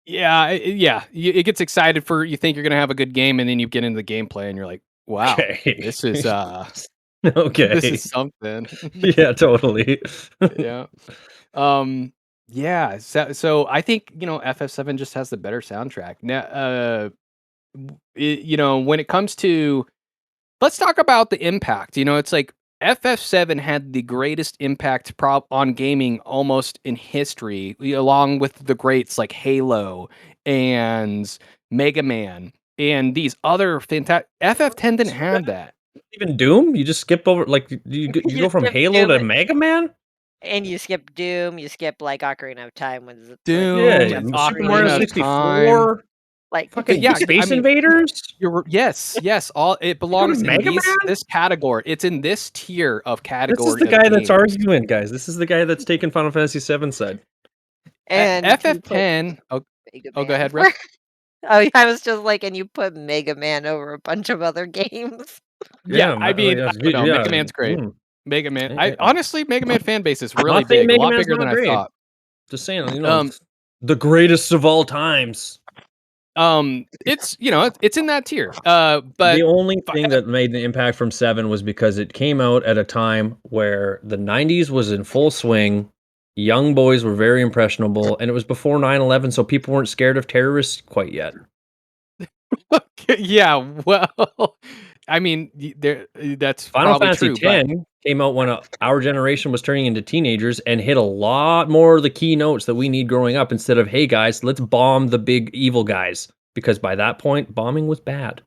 Yeah, it gets excited for you think you're gonna have a good game, and then you get into the gameplay, and you're like, "Wow, Okay. this is Okay. this is something." Yeah, totally. Yeah, yeah. So I think FF7 just has the better soundtrack. Now, when it comes to let's talk about the impact. It's like FF7 had the greatest impact on gaming almost in history, along with the greats like Halo and Mega Man and these other fantastic. FF10 didn't have that. Even Doom? You just skip over like you go from skip Halo Doom to Mega Man? and you skip Doom, you skip like Ocarina of Time when Yeah, Doom, Super Mario Ocarina of Time. 64, like fucking Yeah, I Space mean, Invaders. yes. All it You go to belongs in Mega Man? this category. It's in this tier of This is category the of guy that's games. arguing, guys. This is the guy that's taking Final Fantasy VII side. and you put FF10. Mega Go Man ahead, for Rick. Oh, yeah, I was just like, and you put Mega Man over a bunch of other games. Yeah, I mean, I don't know. yeah. Mega Man's great. Mega Man. Yeah. Honestly, Mega Man fan base is really Not saying big, a Mega lot Man's bigger not than I great. thought. Just saying, the greatest of all times. It's it's in that tier. But the only thing that made the impact from 7 was because it came out at a time where the 90s was in full swing. Young boys were very impressionable, and it was before 9/11, so people weren't scared of terrorists quite yet. yeah, well, I mean, that's Final probably Fantasy true. X came out when our generation was turning into teenagers and hit a lot more of the key notes that we need growing up instead of, hey guys, let's bomb the big evil guys. Because by that point, bombing was bad.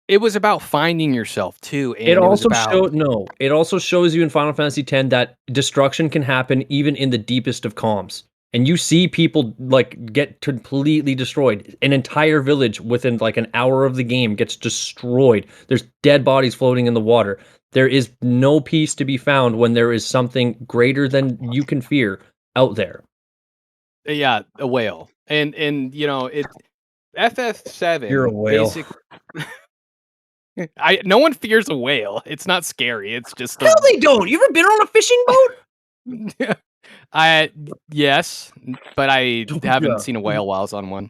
It was about finding yourself too, and It also shows you in Final Fantasy X that destruction can happen even in the deepest of calms. And you see people like get completely destroyed. An entire village within like an hour of the game gets destroyed. There's dead bodies floating in the water. There is no peace to be found when there is something greater than you can fear out there. Yeah, a whale, and it FF7. You're a whale. Basically, no one fears a whale. It's not scary. It's just Hell, they don't. You ever been on a fishing boat? Yes, but I haven't Yeah. seen a whale while I was on one.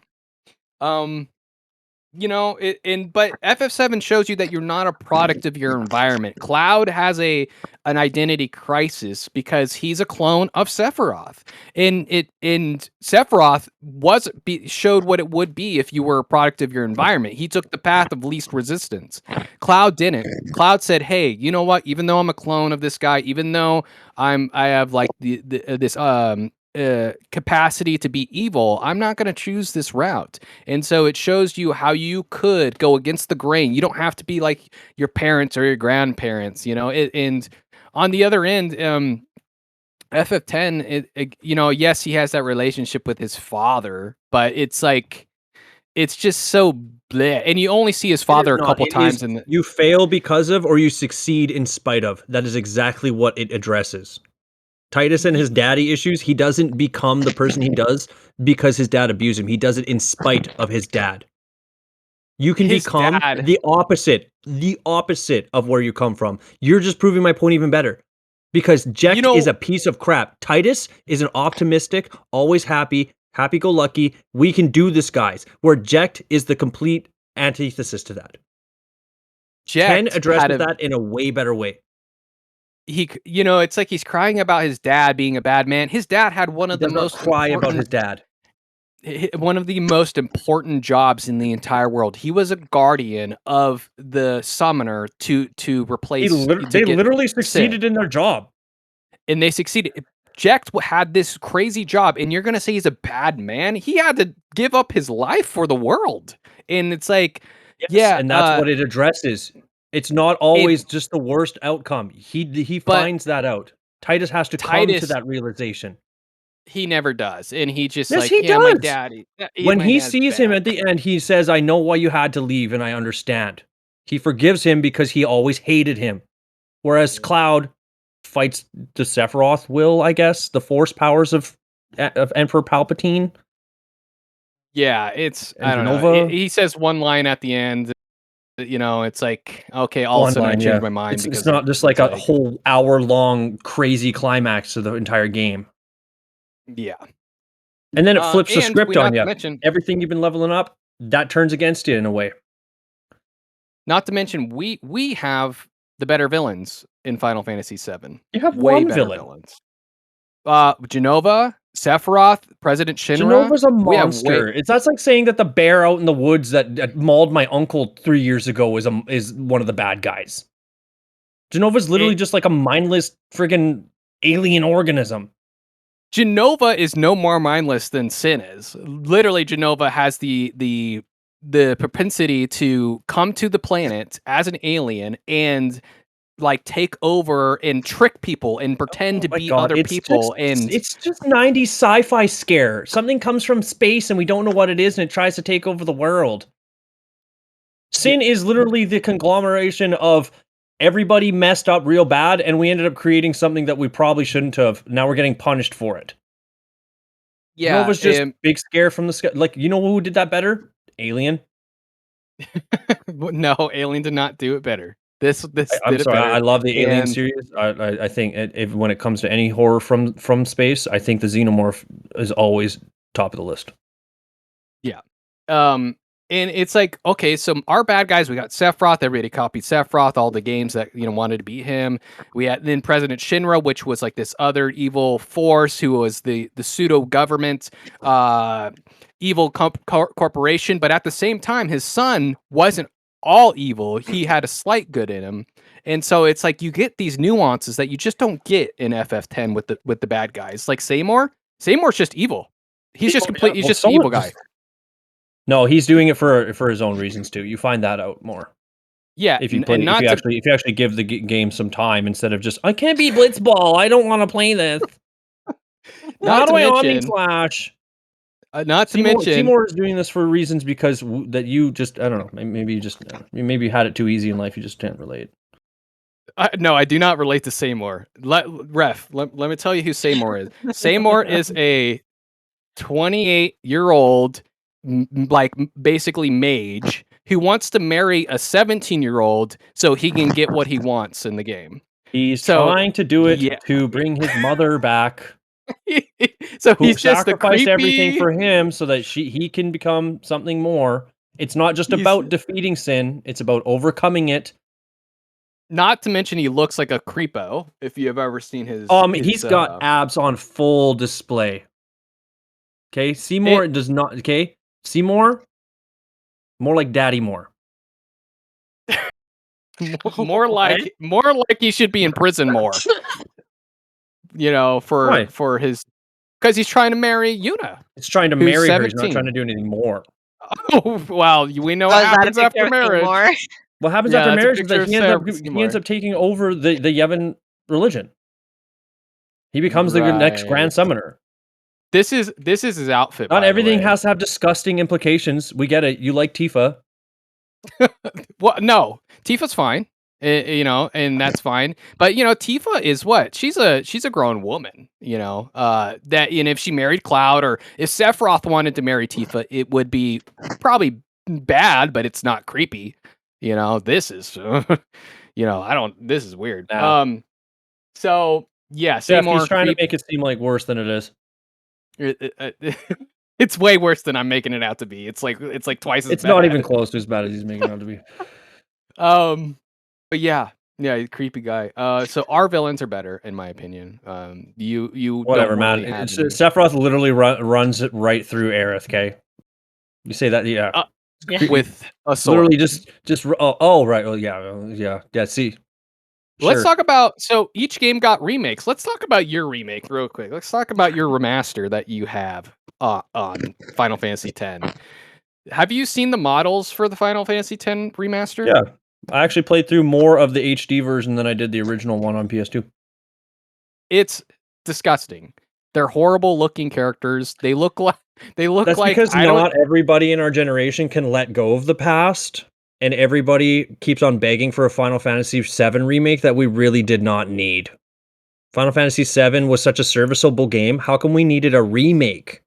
but FF7 shows you that you're not a product of your environment. Cloud has an identity crisis because he's a clone of Sephiroth, and Sephiroth showed what it would be if you were a product of your environment. He took the path of least resistance. Cloud didn't. Cloud said, "Hey, you know what? Even though I'm a clone of this guy, even though I have like this capacity to be evil, I'm not going to choose this route." And so it shows you how you could go against the grain. You don't have to be like your parents or your grandparents, and on the other end, FF10, yes, he has that relationship with his father, but it's like, it's just so bleh. And you only see his father a couple times in the. You fail because of, or you succeed in spite of. That is exactly what it addresses. Titus and his daddy issues, he doesn't become the person he does because his dad abused him. He does it in spite of his dad. You can become the opposite of where you come from. You're just proving my point even better. Because Jecht is a piece of crap. Titus is an optimistic, always happy, happy-go-lucky, we can do this, guys. Where Jecht is the complete antithesis to that. Ken addresses that in a way better way. It's like he's crying about his dad being a bad man. His dad had one of the most cry about his dad. One of the most important jobs in the entire world. He was a guardian of the summoner to replace. They literally succeeded in their job, and they succeeded. Jecht had this crazy job, and you're gonna say he's a bad man? He had to give up his life for the world, and it's like, yes, and that's what it addresses. It's not always just the worst outcome. He finds that out. Titus has to come to that realization. He never does, and he just he does. My daddy. When he sees him at the end, he says, "I know why you had to leave, and I understand." He forgives him because he always hated him. Whereas Cloud fights the Sephiroth will, I guess, the force powers of Emperor Palpatine. Yeah, I don't know. He says one line at the end. It's like, okay, all of a sudden I changed my mind. It's not just like a whole hour-long crazy climax of the entire game. Yeah. And then it flips the script on you. Everything you've been leveling up, that turns against you in a way. Not to mention, we have the better villains in Final Fantasy VII. You have way better villains. Jenova, Sephiroth, President Shinra. Jenova's a monster. That's like saying that the bear out in the woods that mauled my uncle 3 years ago is one of the bad guys. Jenova's literally just like a mindless friggin' alien organism. Jenova is no more mindless than Sin is. Literally, Jenova has the propensity to come to the planet as an alien and like take over and trick people and pretend to be other people. It's just 90s sci-fi scare. Something comes from space and we don't know what it is and it tries to take over the world. Sin is literally the conglomeration of everybody messed up real bad and we ended up creating something that we probably shouldn't have. Now we're getting punished for it. Yeah. It was just big scare from the sky. Like, you know who did that better? Alien. No, Alien did not do it better. I'm sorry. I love the Alien series. I think when it comes to any horror from space, I think the Xenomorph is always top of the list. Yeah. And it's like, okay, so our bad guys, we got Sephiroth. Everybody copied Sephiroth. All the games that wanted to beat him. We had then President Shinra, which was like this other evil force who was the pseudo government, evil corporation. But at the same time, his son wasn't all evil. He had a slight good in him, and so it's like you get these nuances that you just don't get in FF10 with the bad guys. Like Seymour's just evil. He's just complete. He's just an evil guy. No, he's doing it for his own reasons too. You find that out more. Yeah, if you actually give the game some time instead of just I can't beat Blitzball. I don't want to play this. How do I Omni Slash? Not to mention, Seymour is doing this for reasons because that you just I don't know. Maybe you had it too easy in life. You just can't relate. No, I do not relate to Seymour. Let me tell you who Seymour is. Seymour is a 28-year-old. Like basically mage who wants to marry a 17-year-old so he can get what he wants in the game. He's trying to do it to bring his mother back. So he's just sacrificed everything for him so that he can become something more. It's not just He's- about defeating sin; it's about overcoming it. Not to mention, he looks like a creepo. If you have ever seen his, He's got abs on full display. Okay, Seymour does not. Okay, Seymour, more like Daddy Moore. more like he should be in prison more. You know, Why? for his, because he's trying to marry Yuna. It's trying to Who's marry her. He's 17. not trying to do anything more. Oh well, we know Oh, what is that a happens picture after of marriage. Seymour? What happens Yeah, after that's a marriage is picture that of he Seymour. ends up taking over the Yevon religion. He becomes the next Grand Right. Summoner. This is his outfit. Not by everything the way. has to have disgusting implications. We get it. You like Tifa. Well, no, Tifa's fine. You know, and that's fine. But you know, Tifa is what? She's a grown woman. You know, that, and if she married Cloud, or if Sephiroth wanted to marry Tifa, it would be probably bad, but it's not creepy. You know, this is, you know, this is weird. Nah. So yeah, Jeff, Seymour. he's trying to make it seem like worse than it is. It's way worse than I'm making it out to be. It's like twice as It's bad. not even close to as bad as he's making it out to be. But yeah, creepy guy. So our villains are better, in my opinion. You Whatever, don't man. really have Sephiroth literally runs it right through Aerith. Okay, you say that, yeah. with a sword. Literally just right. Oh yeah. See, Let's sure. talk about, so each game got remakes. Let's talk about your remake real quick. Let's talk about your remaster that you have on Final Fantasy X. Have you seen the models for the Final Fantasy X remaster? Yeah, I actually played through more of the HD version than I did the original one on PS2. It's disgusting. They're horrible looking characters. They look like That's because not everybody in our generation can let go of the past, and everybody keeps on begging for a Final Fantasy VII remake that we really did not need. Final Fantasy VII was such a serviceable game. How come we needed a remake?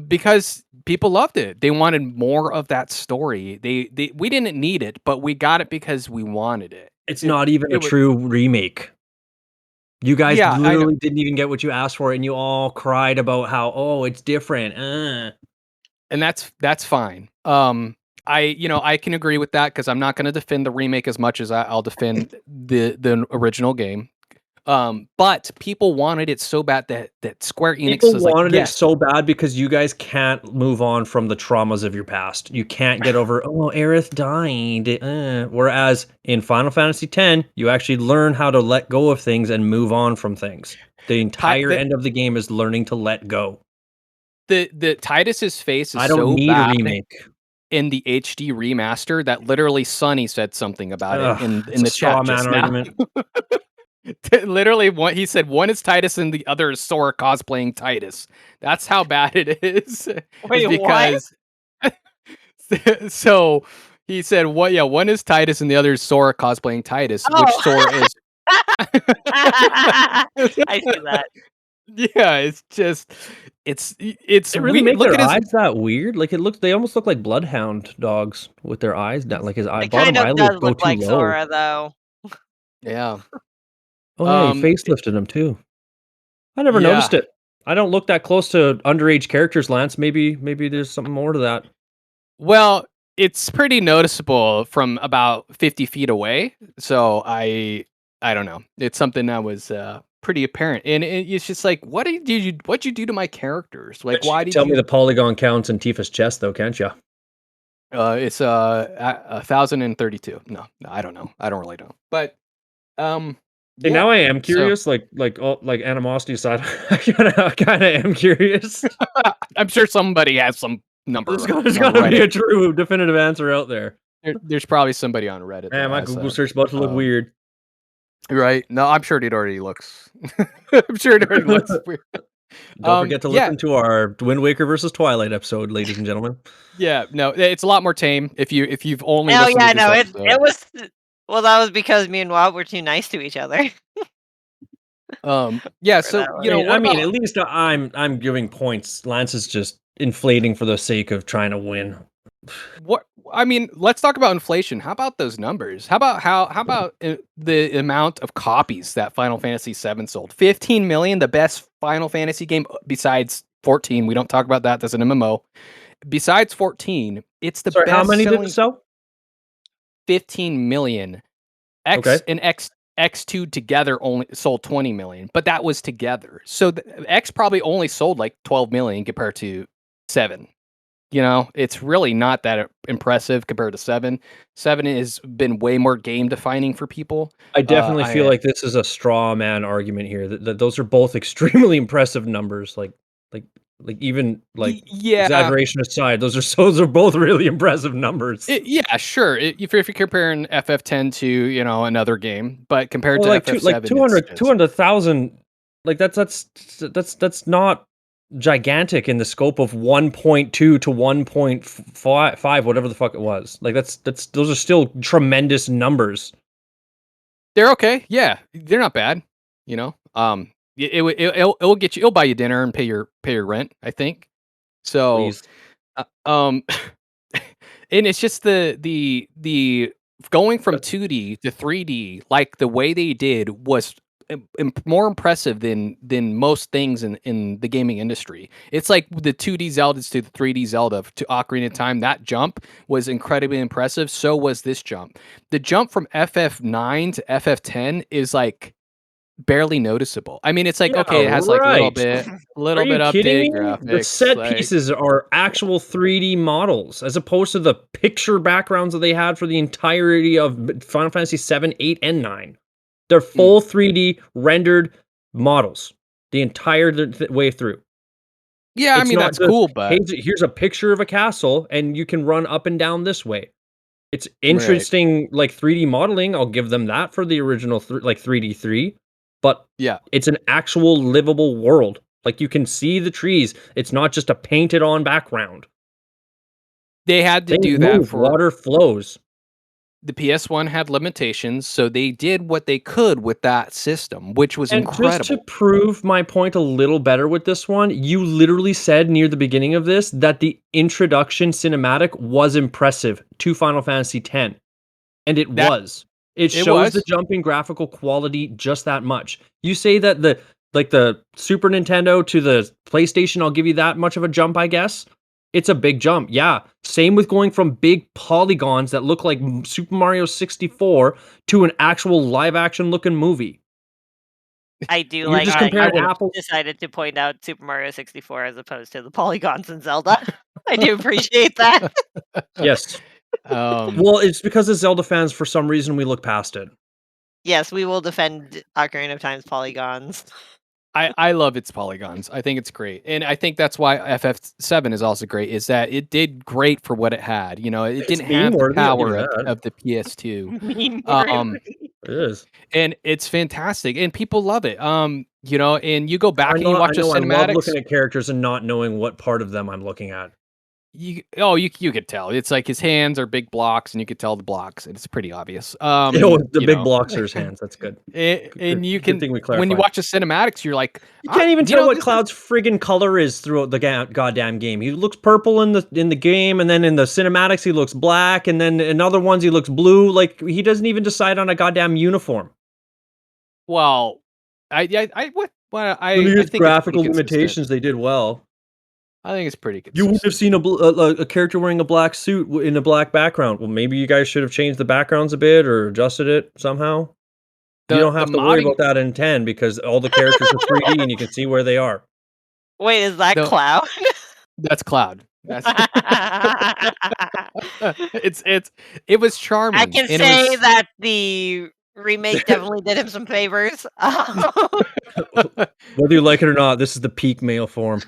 Because people loved it. They wanted more of that story. We didn't need it, but we got it because we wanted it. It's not even a true remake. You guys literally didn't even get what you asked for, and you all cried about how, it's different. And that's fine. I can agree with that, because I'm not going to defend the remake as much as I'll defend the original game. But people wanted it so bad that Square Enix people was wanted like, it so bad because you guys can't move on from the traumas of your past. You can't get over, Aerith died. Whereas in Final Fantasy X, you actually learn how to let go of things and move on from things. The entire end of the game is learning to let go. The Titus's face is I don't so need bad a remake in the HD remaster that literally Sonny said something about it in the chat just now. Argument. Literally, he said one is Titus and the other is Sora cosplaying Titus. That's how bad it is. Wait, because so he said, "What? Yeah, one is Titus and the other is Sora cosplaying Titus." Oh. Which Sora is? I see that. Yeah, it's just it's They really weird. make their at his eyes that weird. Like they almost look like bloodhound dogs with their eyes down. Like his It bottom kind of eyelids does go look too like low. Sora, though. Yeah. Oh yeah, he facelifted him too. I never noticed it. I don't look that close to underage characters, Lance. Maybe there's something more to that. Well, it's pretty noticeable from about 50 feet away. So I don't know. It's something that was pretty apparent, and it's just like, what'd you do to my characters? Like, why did you tell me the polygon counts in Tifa's chest, though, can't you? It's 1,032. No, I don't know. I don't really know. But now I am curious. So, like animosity aside, I kind of am curious. I'm sure somebody has some number. There's got to be a true definitive answer out there. There's probably somebody on Reddit. Man, my Google search about to look weird. Right? No, I'm sure it already looks. I'm sure it already looks weird. Don't forget to listen to our Wind Waker versus Twilight episode, ladies and gentlemen. Yeah, no, it's a lot more tame if you've only. Oh yeah, no, it was. Well, that was because me and Wob were too nice to each other. Yeah, so I mean, at least I'm giving points. Lance is just inflating for the sake of trying to win. What I mean, let's talk about inflation. How about those numbers? How about the amount of copies that Final Fantasy VII sold? 15 million, the best Final Fantasy game besides 14. We don't talk about that. That's an MMO. besides 14, it's the Sorry, how many did it best-selling sell? 15 million. Okay. X and X2 together only sold 20 million, but that was together. So X probably only sold like 12 million compared to 7. You know, it's really not that impressive compared to 7. 7 has been way more game defining for people. I definitely feel I like this is a straw man argument here. That those are both extremely impressive numbers. Like even yeah, exaggeration aside, those are both really impressive numbers. yeah, sure. If you're comparing FF10 to, you know, another game, but compared Well, to like two like FF7, it's just 200,000, like that's not gigantic in the scope of 1.2 to 1.5, whatever the fuck it was. Like that's those are still tremendous numbers. they're okay. Yeah, they're not bad. You know, it'll get you. It'll buy you dinner and pay your rent. I think so. Please. Uh, um, and it's just the going from 2D to 3D, like the way they did was more impressive than most things in the gaming industry. It's like the 2D Zeldas to the 3D Zelda to Ocarina of Time. That jump was incredibly impressive. So was this jump. The jump from FF9 to FF10 is like barely noticeable. I mean, it's like Yeah, okay, it has like right. a Are little you bit kidding update me? The graphics, set like pieces are actual 3D models as opposed to the picture backgrounds that they had for the entirety of Final Fantasy 7, 8, and 9. They're mm. full 3D rendered models the entire way through. Yeah, I It's mean not that's just, cool, "Hey, but here's a picture of a castle, and you can run up and down this way." It's right. interesting, like, 3D modeling, I'll give them that for the original 3D3, but Yeah. it's an actual livable world. Like, you can see the trees, it's not just a painted on background. They had to Things do that move, for water flows. the PS1 had limitations, so they did what they could with that system, which was And just to incredible. prove my point a little better with this one, you literally said near the beginning of this that the introduction cinematic was impressive to Final Fantasy X. And it That was. It it shows the was. jump in graphical quality just that much. You say that the Super Nintendo to the PlayStation, I'll give you that much of a jump, I guess. It's a big jump. Yeah. Same with going from big polygons that look like Super Mario 64 to an actual live action looking movie. I do You're like just that I comparing you would apples. decided to point out Super Mario 64 as opposed to the polygons in Zelda. I do appreciate that. Yes. um Well, it's because as Zelda fans, for some reason, we look past it. Yes, we will defend Ocarina of Time's polygons. I love its polygons. I think it's great. And I think that's why FF7 is also great is that it did great for what it had. You know, it It's didn't meme have the worthy. I'll give you power that. of the PS2. Meme Um worthy. It is. and it's fantastic and people love it. You know, and you go I back and you know. I watch the know. I love cinematics. looking at characters and not knowing what part of them I'm looking at. You could tell. It's like his hands are big blocks and you could tell the blocks. And it's pretty obvious. Oh, the You big know. blocks are his hands. That's good. And you Good can thing we when you clarified. watch the cinematics, you're like, You can't even you tell know, what this is Cloud's friggin' color is throughout the goddamn game. He looks purple in the game, and then in the cinematics he looks black, and then in other ones he looks blue. Like he doesn't even decide on a goddamn uniform. well, When he I has think it's pretty graphical consistent. limitations, they did well. I think it's pretty You wouldn't have consistent. seen a character wearing a black suit in a black background. Well, maybe you guys should have changed the backgrounds a bit or adjusted it somehow. You don't The have to worry modding about that in 10 because all the characters are 3D and you can see where they are. Wait, is that the Cloud? that's Cloud. That's it was I charming can and it say was that the remake definitely did him some favors. Whether you like it or not, this is the peak male form.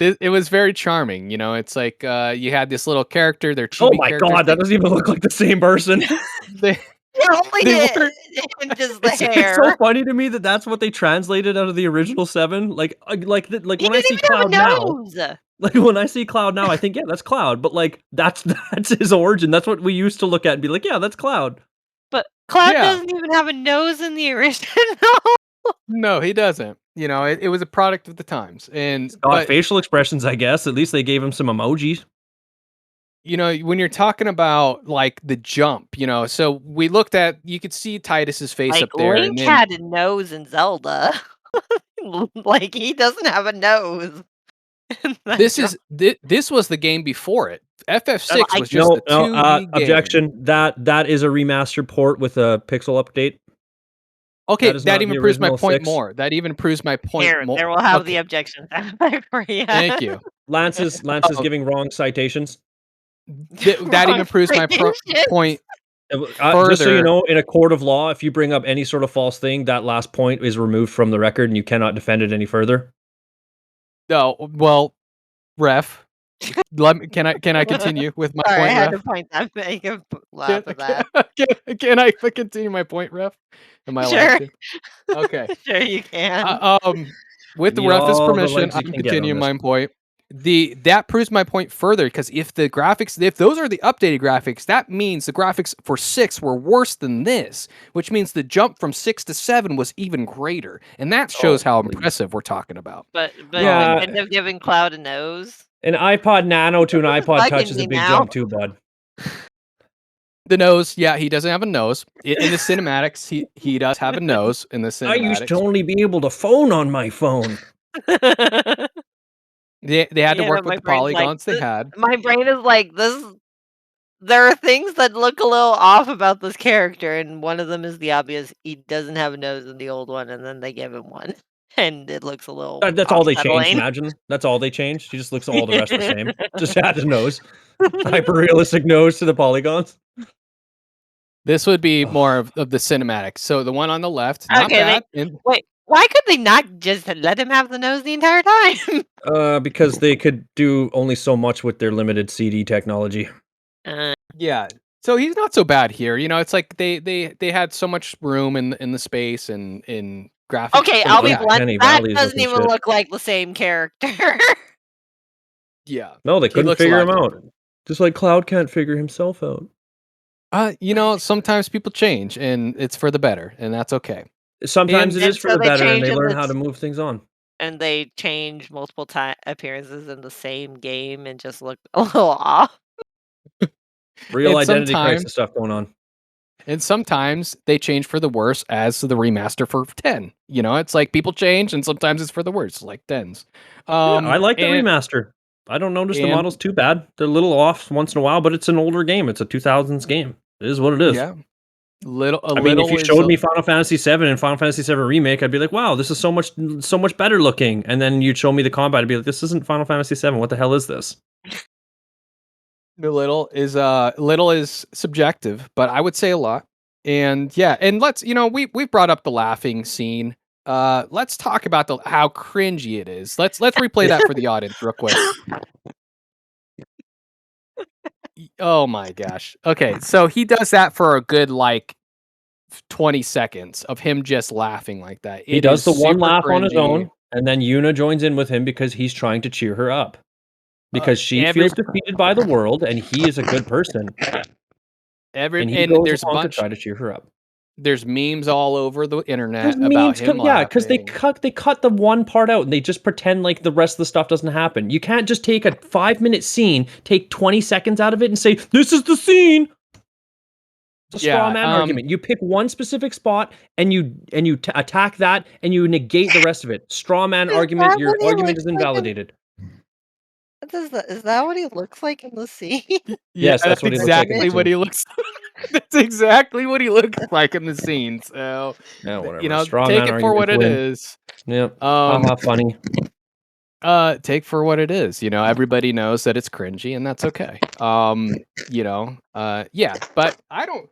it was very charming, you know. It's like you had this little character, they're Oh chibi my characters. god, that doesn't even look like the same person. They It only they hit were just the It's so hair. funny to me that that's what they translated out of the original 7. Like He when I didn't see even have Cloud a now, nose. like when I see Cloud now, I think, yeah, that's Cloud. But like that's his origin. That's what we used to look at and be like, yeah, that's Cloud. But Cloud yeah. doesn't even have a nose in the original. No, he doesn't. You know, it was a product of the times. He's And got but facial expressions, I guess. At least they gave him some emojis. you know, when you're talking about like the jump, you know, so we looked at you could see Titus's face Like, up there and Link then had a nose in Zelda. Like, he doesn't have a nose. This was the game before it. FF6 was just No, a 2D game. objection. That is a remastered port with a pixel update. Okay, is that not even the proves my original point 6. more. That even proves my point Here, more. there will have the Okay, objection for you. thank you. Lance is Oh. giving wrong citations. That even proves my point Just so you further. know, in a court of law, if you bring up any sort of false thing, that last point is removed from the record, and you cannot defend it any further. No, well, ref. Can I continue with my Sorry, I point, had ref? to point that. Make him laugh at that. Can I continue my point, ref? Am I allowed Sure. to? Okay. Sure, you can. With the Need ref's all the permission, legs you I'm can get on continuing this. my point. That proves my point further, because if those are the updated graphics, that means the graphics for 6 were worse than this, which means the jump from 6 to 7 was even greater, and that shows how please. impressive we're talking about. But Yeah. they kind of giving Cloud a nose. An iPod Nano to an iPod Touch bugging is me a big now. jump too, bud. The nose, yeah, he doesn't have a nose. In the cinematics, he does have a nose in the cinematics. I used to only be able to phone on my phone. They had to Yeah, work my with the brain's like, polygons they had. My brain is like, this. There are things that look a little off about this character, and one of them is the obvious. He doesn't have a nose in the old one, and then they give him one, and it looks a little That's all they changed, unsettling. imagine. That's all they changed. He just looks all the rest the same. Just had a nose. Hyper-realistic nose to the polygons. This would be more of the cinematics. So the one on the left, not Okay, bad. wait. Why could they not just let him have the nose the entire time? Because they could do only so much with their limited CD technology. Yeah. So he's not so bad here. You know, it's like they had so much room in the space and in graphics. Okay, but I'll be yeah, blunt. Penny That Valley's doesn't looking even shit. look like the same character. Yeah. No, they He couldn't looks a figure lot him out. different. Just like Cloud can't figure himself out. You know, sometimes people change and it's for the better, and that's okay. Sometimes And- it is And for so the they better, and change they in learn the how to move things on. And they change multiple appearances in the same game and just look a little off. Real And identity sometimes- crisis stuff going on. And sometimes they change for the worse, as the remaster for 10. You know, it's like people change, and sometimes it's for the worse, like 10s. I like the and- remaster. I don't notice the and- models too bad. They're a little off once in a while, but it's an older game. It's a 2000s game. It is what it is. Yeah. I mean, if you is showed a- me Final Fantasy VII and Final Fantasy VII Remake, I'd be like, wow, this is so much better looking. And then you'd show me the combat, I'd be like, this isn't Final Fantasy VII. What the hell is this? little is subjective, but I would say a lot. And yeah, and let's, you know, we've brought up the laughing scene. Let's talk about how cringy it is. Let's replay that for the audience real quick. Oh my gosh. Okay, so he does that for a good like 20 seconds of him just laughing like that. He It does is the one super laugh on his cringy. own, and then Yuna joins in with him because he's trying to cheer her up. Because she every- feels defeated by the world, and he is a good person. And he goes there's a along to bunch try to cheer her up. there's memes all over the internet There's about memes, him yeah, because they laughing. cut the one part out and they just pretend like the rest of the stuff doesn't happen. You can't just take a 5-minute scene, take 20 seconds out of it, and say this is the scene. It's a straw man argument. You pick one specific spot and you attack that and you negate the rest of it. Straw man argument. that Your what he argument looks is like in- invalidated. Is that what he looks like in the scene? Yes, that's what he looks like in the exactly what scene. he looks. That's exactly what he looks like in the scene. So Yeah, whatever. you know, Straw take man it for what it arguments is. win. Yep. Haha, funny. Take for what it is. You know, everybody knows that it's cringy, and that's okay. You know, yeah. But I don't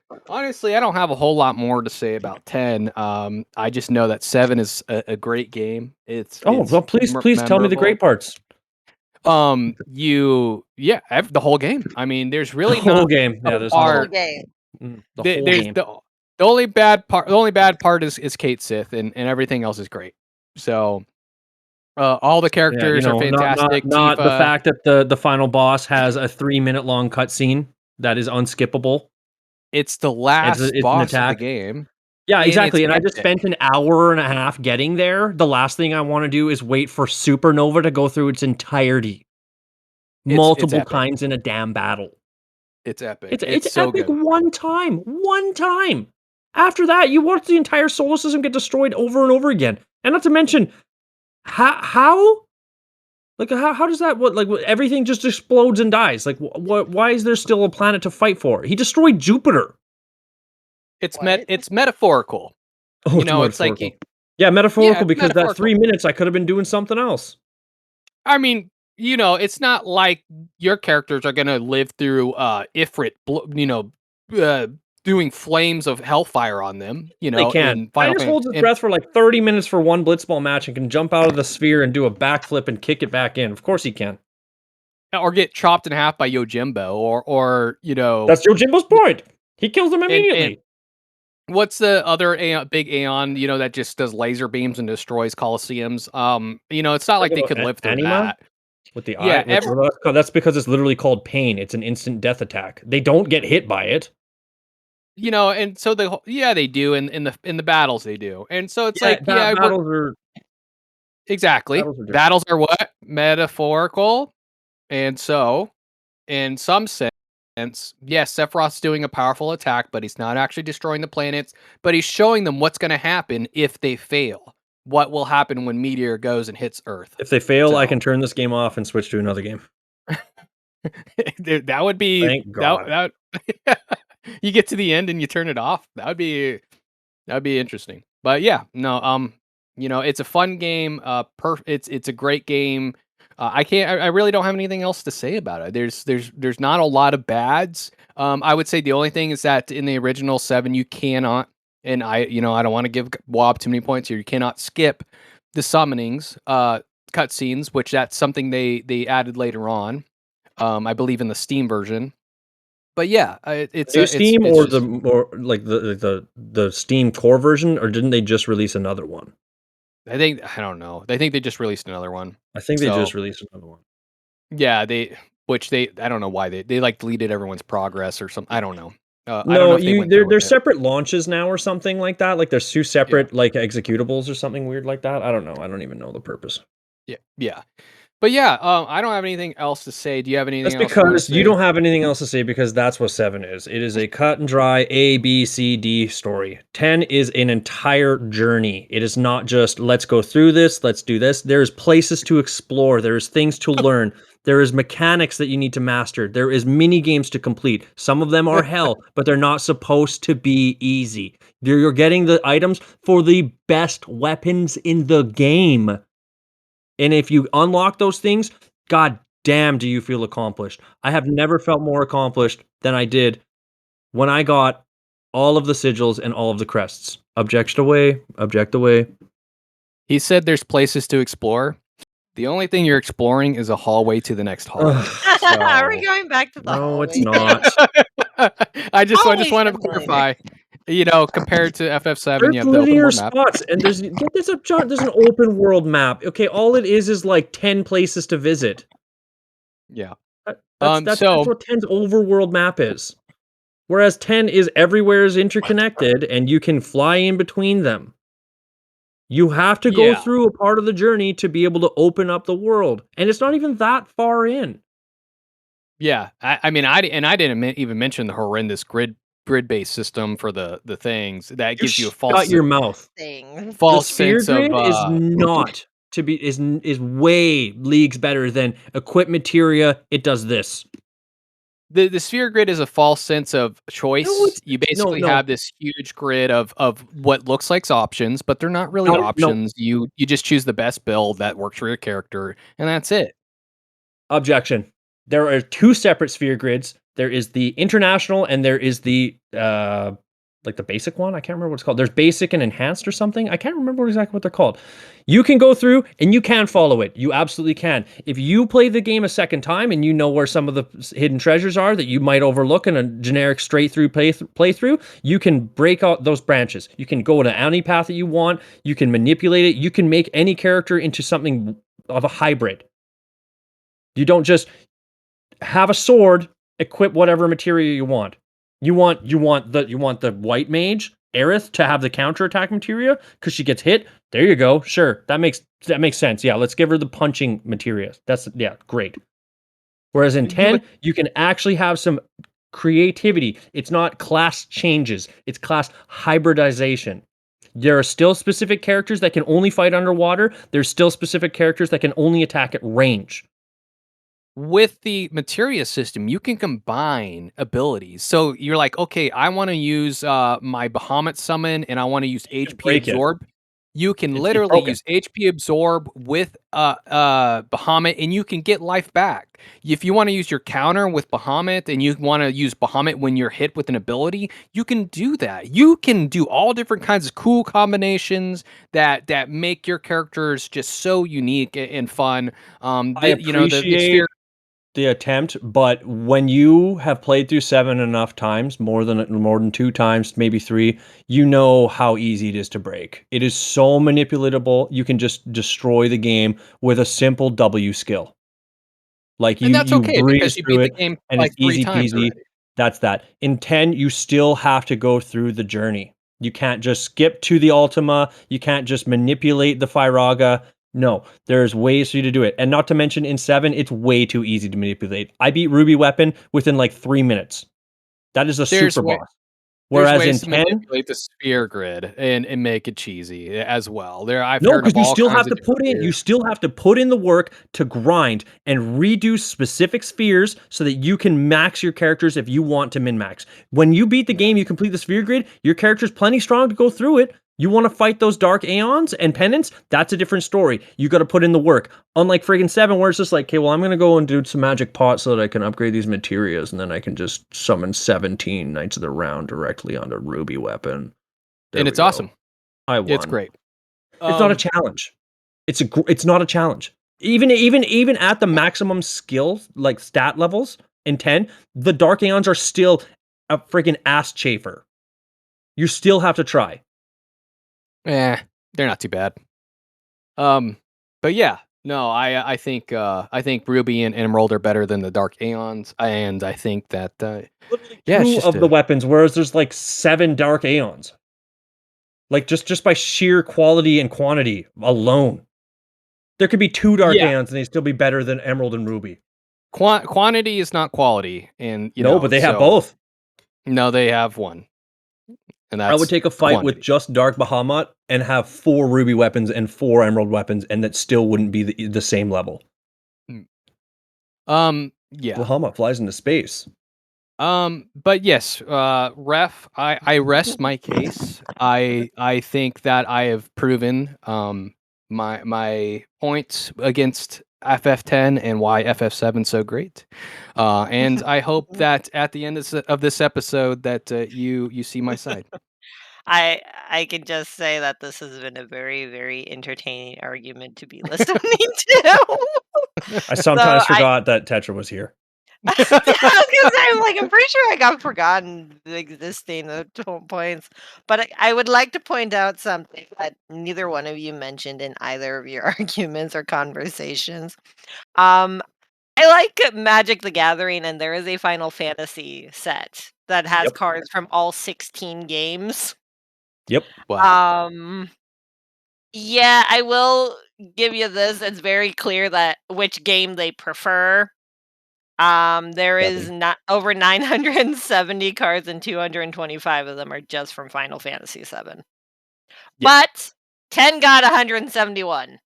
have a whole lot more to say about 10. I just know that 7 is a great game. It's Well, please tell me the great parts. the whole game. I mean, there's really The whole not game. Yeah, there's part- Whole game. the whole there's game. the only bad part is Kate Sith, and everything else is great. So all the characters are fantastic. Not the Tifa- fact that the final boss has a 3-minute long cutscene that is unskippable. It's the last It's an boss of the attack. game. Yeah, And exactly. it's And I just epic. spent an hour and a half getting there. The last thing I want to do is wait for Supernova to go through its entirety. It's Multiple epic. times in a damn battle. It's epic. It's so epic good. one time. One time. After that, you watch the entire solar system get destroyed over and over again. And not to mention, how Like how does that everything just explodes and dies? Like why is there still a planet to fight for? He destroyed Jupiter. What? It's metaphorical. Oh, it's It's like metaphorical. Yeah, yeah, metaphorical it's because that metaphorical. 3 minutes I could have been doing something else. I mean, it's not like your characters are gonna live through Ifrit, uh, doing flames of hellfire on them. They can. In Guy Final just Fantasy, holds his breath for like 30 minutes for one blitzball match and can jump out of the sphere and do a backflip and kick it back in. Of course he can. or get chopped in half by Yojimbo, or That's Yojimbo's point. He kills them and immediately. what's the other big Aeon, that just does laser beams and destroys Colosseums? It's not like they could live through Anima that. with the eye. Yeah, That's because it's literally called pain. It's an instant death attack. They don't get hit by it. and so they do in the battles they do, and so it's like battles are exactly different. battles are what metaphorical, and so in some sense, yes, Sephiroth's doing a powerful attack, but he's not actually destroying the planets, but he's showing them what's going to happen if they fail. What will happen when Meteor goes and hits Earth? If they fail, I So can turn this game off and switch to another game. dude, that would be Thank God. that you get to the end and you turn it off. That'd be interesting. But yeah, no, it's a fun game. It's a great game. I really don't have anything else to say about it. There's not a lot of bads. I would say the only thing is that in the original 7 you cannot, and I don't want to give Wob too many points here. You cannot skip the summonings, cutscenes, which that's something they added later on. I believe in the Steam version. But yeah, it's New a, Steam it's or just the Steam core version, or didn't they just release another one? I don't know. I think they just released another one. I think they So just released another one. yeah, I don't know why they like deleted everyone's progress or something. I don't know. I don't know No, if they went through they're with it. separate launches now or something like that. Like there's 2 Yeah, separate like executables or something weird like that. I don't know. I don't even know the purpose. yeah. But yeah, I don't have anything else to say. Do you have anything That's else you want to because you say? don't have anything else to say because that's what 7 is. It is a cut and dry A, B, C, D story. 10 is an entire journey. It is not just let's go through this, let's do this. There's places to explore, there's things to learn. There is mechanics that you need to master. There is mini games to complete. Some of them are hell, but they're not supposed to be easy. You're getting the items for the best weapons in the game. And if you unlock those things, god damn, do you feel accomplished. I have never felt more accomplished than I did when I got all of the sigils and all of the crests. Object away, object away. He said there's places to explore. The only thing you're exploring is a hallway to the next hallway. Are we So going back to the No, it's hallway? not. I just Hallways want are to minor. clarify. Compared to FF7, you There's have the open linear world map. spots, and there's an open world map. Okay, all it is like 10 places to visit. Yeah. That's So what 10's overworld map is. Whereas 10 is everywhere is interconnected, and you can fly in between them. You have to go yeah, through a part of the journey to be able to open up the world, and it's not even that far in. yeah. I mean, I didn't even mention the horrendous grid-based system for the things that gives you a Shut your mouth. Thing. The false sphere sense of grid is not to be is way leagues better than equip materia. It does this. the sphere grid is a false sense of No, choice. it's You no, basically no, have this huge grid of what looks like options, but they're not really no, no. options. You just choose the best build that works for your character, and that's it. Objection. There are 2 separate sphere grids. There is the international and there is the like the basic one. I can't remember what it's called. There's basic and enhanced or something. I can't remember exactly what they're called. You can go through and you can follow it. You absolutely can. If you play the game a second time and you know where some of the hidden treasures are that you might overlook in a generic straight through playthrough, you can break out those branches. You can go to any path that you want. You can manipulate it. You can make any character into something of a hybrid. You don't just have a sword, equip whatever material you want. You want the white mage Aerith to have the counterattack materia because she gets hit. There you go. Sure, that makes sense. Yeah, let's give her the punching materia. That's great. Whereas in 10, you can actually have some creativity. It's not class changes. It's class hybridization. There are still specific characters that can only fight underwater. There's still specific characters that can only attack at range. With the materia system, you can combine abilities. So you're like, okay, I want to use my Bahamut summon and I want to use You can HP break it. absorb. You can It's literally broken. use HP absorb with Bahamut and you can get life back. If you want to use your counter with Bahamut and you want to use Bahamut when you're hit with an ability, you can do that. You can do all different kinds of cool combinations that make your characters just so unique and fun. I The appreciate sphere. the attempt, but when you have played through 7 enough times, more than 2 times, maybe 3, you know how easy it is to break. It is so manipulatable. You can just destroy the game with a simple W skill. Like And that's you okay because breeze you through beat the it game, and it's like, 3 easy times peasy. already. That's that. In 10, you still have to go through the journey. You can't just skip to the Ultima. You can't just manipulate the Firaga. No, there's ways for you to do it. And not to mention in 7, it's way too easy to manipulate. I beat Ruby Weapon within like 3 minutes. That is a There's super way boss. there's Whereas ways in to 10, manipulate the sphere grid and make it cheesy as well. I've no, heard because of you all still kinds have of to different put in you spheres. still have to put in the work to grind and redo specific spheres so that you can max your characters if you want to min-max. When you beat the Yeah. game, you complete the sphere grid, your character's plenty strong to go through it. You want to fight those dark aeons and pendants, that's a different story. You got to put in the work. Unlike friggin' 7, where it's just like, okay, well, I'm gonna go and do some magic pots so that I can upgrade these materias, and then I can just summon 17 Knights of the Round directly onto Ruby Weapon. There And we it's go. awesome. I It's won. great. It's not a Um, challenge. It's not a challenge. Even at the maximum skill like stat levels in 10, the Dark Aeons are still a freaking ass chafer. You still have to try. eh, they're not too bad. Um, but yeah, no, I think Ruby and Emerald are better than the Dark Aeons, and I think that Literally yeah, it's 2 just of the a weapons, whereas there's like 7 Dark Aeons. Like just by sheer quality and quantity alone. There could be 2 Dark yeah. Aeons and they'd still be better than Emerald and Ruby. Quantity is not quality, and No, but they have so both. no, they have one, and I would that's take a fight with quantity. just Dark Bahamut and have 4 Ruby weapons and 4 Emerald weapons, and that still wouldn't be the same level. Mm. Yeah. Bahamut flies into space. But yes, ref, I rest my case. I think that I have proven my points against FF10 and why FF7 so great. And I hope that at the end of this episode that you see my side. I I can just say that this has been a very, very entertaining argument to be listening to. I So sometimes forgot that Tetra was here. I was gonna say, I'm pretty sure I got forgotten existing at points. But I would like to point out something that neither one of you mentioned in either of your arguments or conversations. Um, I like Magic the Gathering, and there is a Final Fantasy set that has Yep. cards from all 16 games. Yep. Wow. Yeah, I will give you this. It's very clear that which game they prefer. There is 7. not over 970 cards and 225 of them are just from Final Fantasy VII. Yeah. But 10 got 171.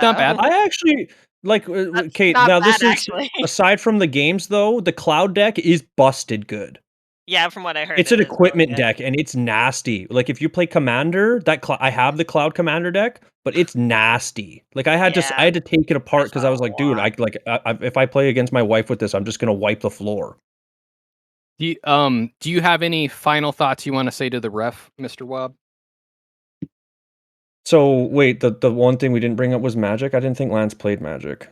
Not bad. So I actually like that's okay, not now bad this is actually. aside from the games though, the cloud deck is busted good. Yeah, from what I heard, It's it an is really equipment good. deck and it's nasty. Like if you play Commander, I have the Cloud Commander deck, but it's nasty. Like I Yeah, had to take it apart there's because I was a like, dude, lot. if I play against my wife with this, I'm just gonna wipe the floor. Do you have any final thoughts you want to say to the ref, Mr. Wob? So wait, the one thing we didn't bring up was Magic. I didn't think Lance played Magic.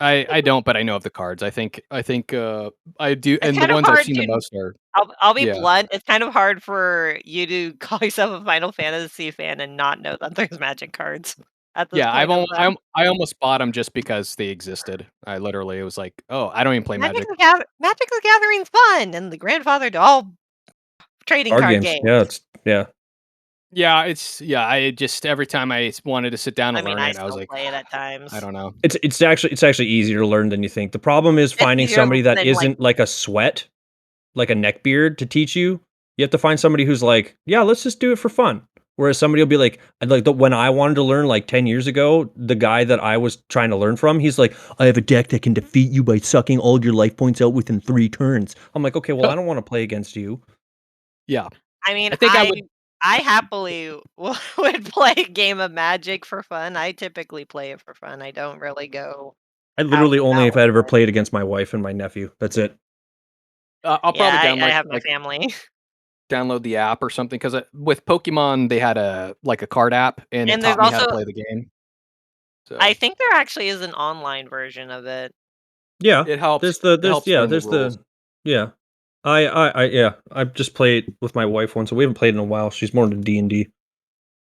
I don't, but I know of the cards. I think I do, It's and the kind of ones I've hard seen the to most are I'll be yeah. blunt, it's kind of hard for you to call yourself a Final Fantasy fan and not know that there's Magic cards at this Yeah, point of them. I almost bought them just because they existed. I literally was like, "Oh, I don't even play Magic." Magic the Gathering's fun and the grandfather to all trading Card card games. games. Yeah, it's yeah. Yeah, I just every time I wanted to sit down I and mean, learn I it, I was still like, play it at I times. don't know. It's actually easier to learn than you think. The problem is It's finding easier somebody that than, like isn't like a sweat, like a neckbeard to teach you. You have to find somebody who's like, yeah, let's just do it for fun. Whereas somebody will be like when I wanted to learn like 10 years ago, the guy that I was trying to learn from, he's like, I have a deck that can defeat you by sucking all your life points out within 3 turns. I'm like, okay, well, I don't want to play against you. Yeah. I mean, I think I would. I happily would play a game of Magic for fun. I typically play it for fun. I don't really go I out literally and only about if with I ever it. played against my wife and my nephew. That's it. I'll Yeah, probably I download have my family. download the app or something because with Pokemon they had a card app and it And there's taught me how to also play the game. So I think there actually is an online version of it. Yeah. it helps. There's the It helps learn the there's rules. the yeah. Yeah. I've just played with my wife once, so we haven't played in a while. She's more into D&D.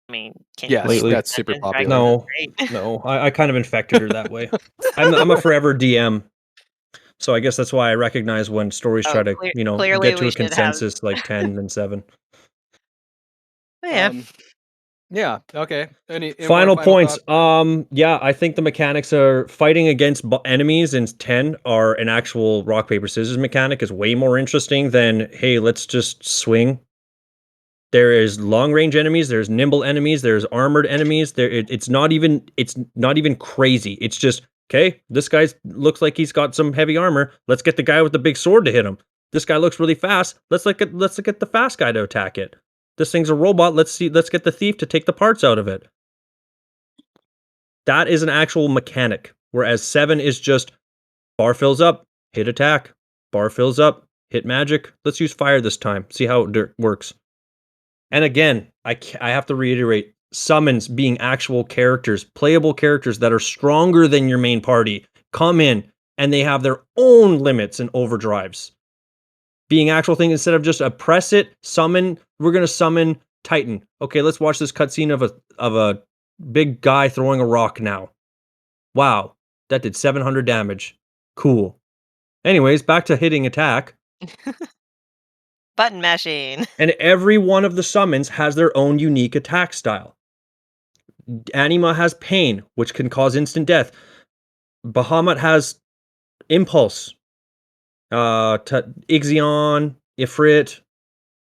I mean, can you Yes, play Lately. that's super Dungeons and popular. Dragons? No, That's great. no. I kind of infected her that way. I'm a forever DM. So I guess that's why I recognize when stories try Oh, to, clearly get to we a should have. consensus like 10 and 7. Yeah. Yeah. Okay. Any more Final final points. thoughts? Yeah, I think the mechanics are fighting against enemies in 10 are an actual rock paper scissors mechanic is way more interesting than hey, let's just swing. There is long range enemies, there's nimble enemies, there's armored enemies. It's not even crazy. It's just okay, this guy looks like he's got some heavy armor. Let's get the guy with the big sword to hit him. This guy looks really fast. Let's look at the fast guy to attack it. This thing's a robot. Let's get the thief to take the parts out of it. That is an actual mechanic. Whereas 7 is just bar fills up, hit attack. Bar fills up, hit magic. Let's use fire this time. See how it works. And again, I have to reiterate, summons being actual characters, playable characters that are stronger than your main party, come in and they have their own limits and overdrives. Being actual thing instead of just a press it, summon, we're going to summon Titan. Okay, let's watch this cutscene of a big guy throwing a rock now. Wow, that did 700 damage. Cool. Anyways, back to hitting attack. Button mashing. And every one of the summons has their own unique attack style. Anima has pain, which can cause instant death. Bahamut has impulse. Ixion, Ifrit,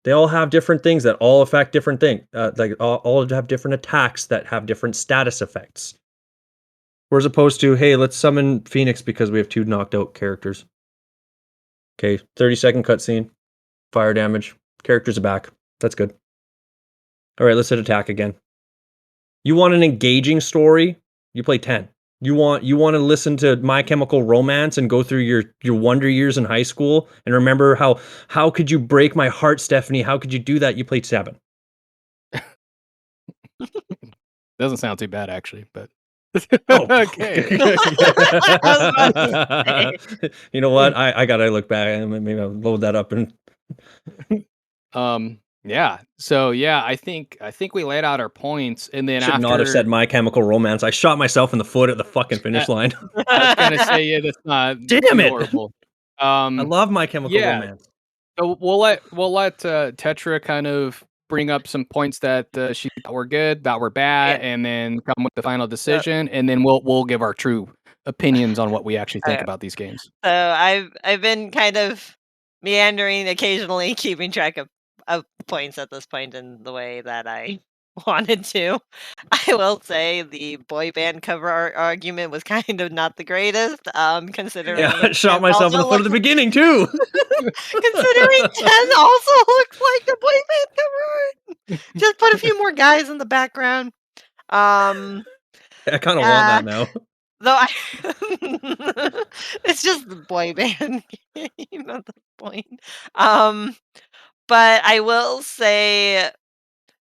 they all have different things that all affect different things. Like all have different attacks that have different status effects. Whereas opposed to, hey, let's summon Phoenix because we have 2 knocked out characters. Okay, 30-second cutscene, fire damage, characters are back. That's good. All right, let's hit attack again. You want an engaging story? You play 10. You want to listen to My Chemical Romance and go through your wonder years in high school and remember how could you break my heart, Stephanie? How could you do that? You played 7. Doesn't sound too bad actually, but Oh, okay. You know what? I gotta look back and maybe I'll load that up and Yeah. So yeah, I think we laid out our points, and then should after not have said My Chemical Romance. I shot myself in the foot at the fucking finish line. I was gonna say yeah, that's not Damn too it! horrible. I love My Chemical Yeah. Romance. So we'll let Tetra kind of bring up some points that she thought were good, that were bad, Yeah. and then come with the final decision, and then we'll give our true opinions on what we actually think about these games. So I've been kind of meandering occasionally, keeping track of points at this point in the way that I wanted to. I will say the boy band cover art argument was kind of not the greatest, considering Yeah, I shot 10 myself in the also foot at the looks beginning too. considering 10 also looks like a boy band cover art. Just put a few more guys in the background. Um, I kind of want that now. though I it's just the boy band game at this point. But I will say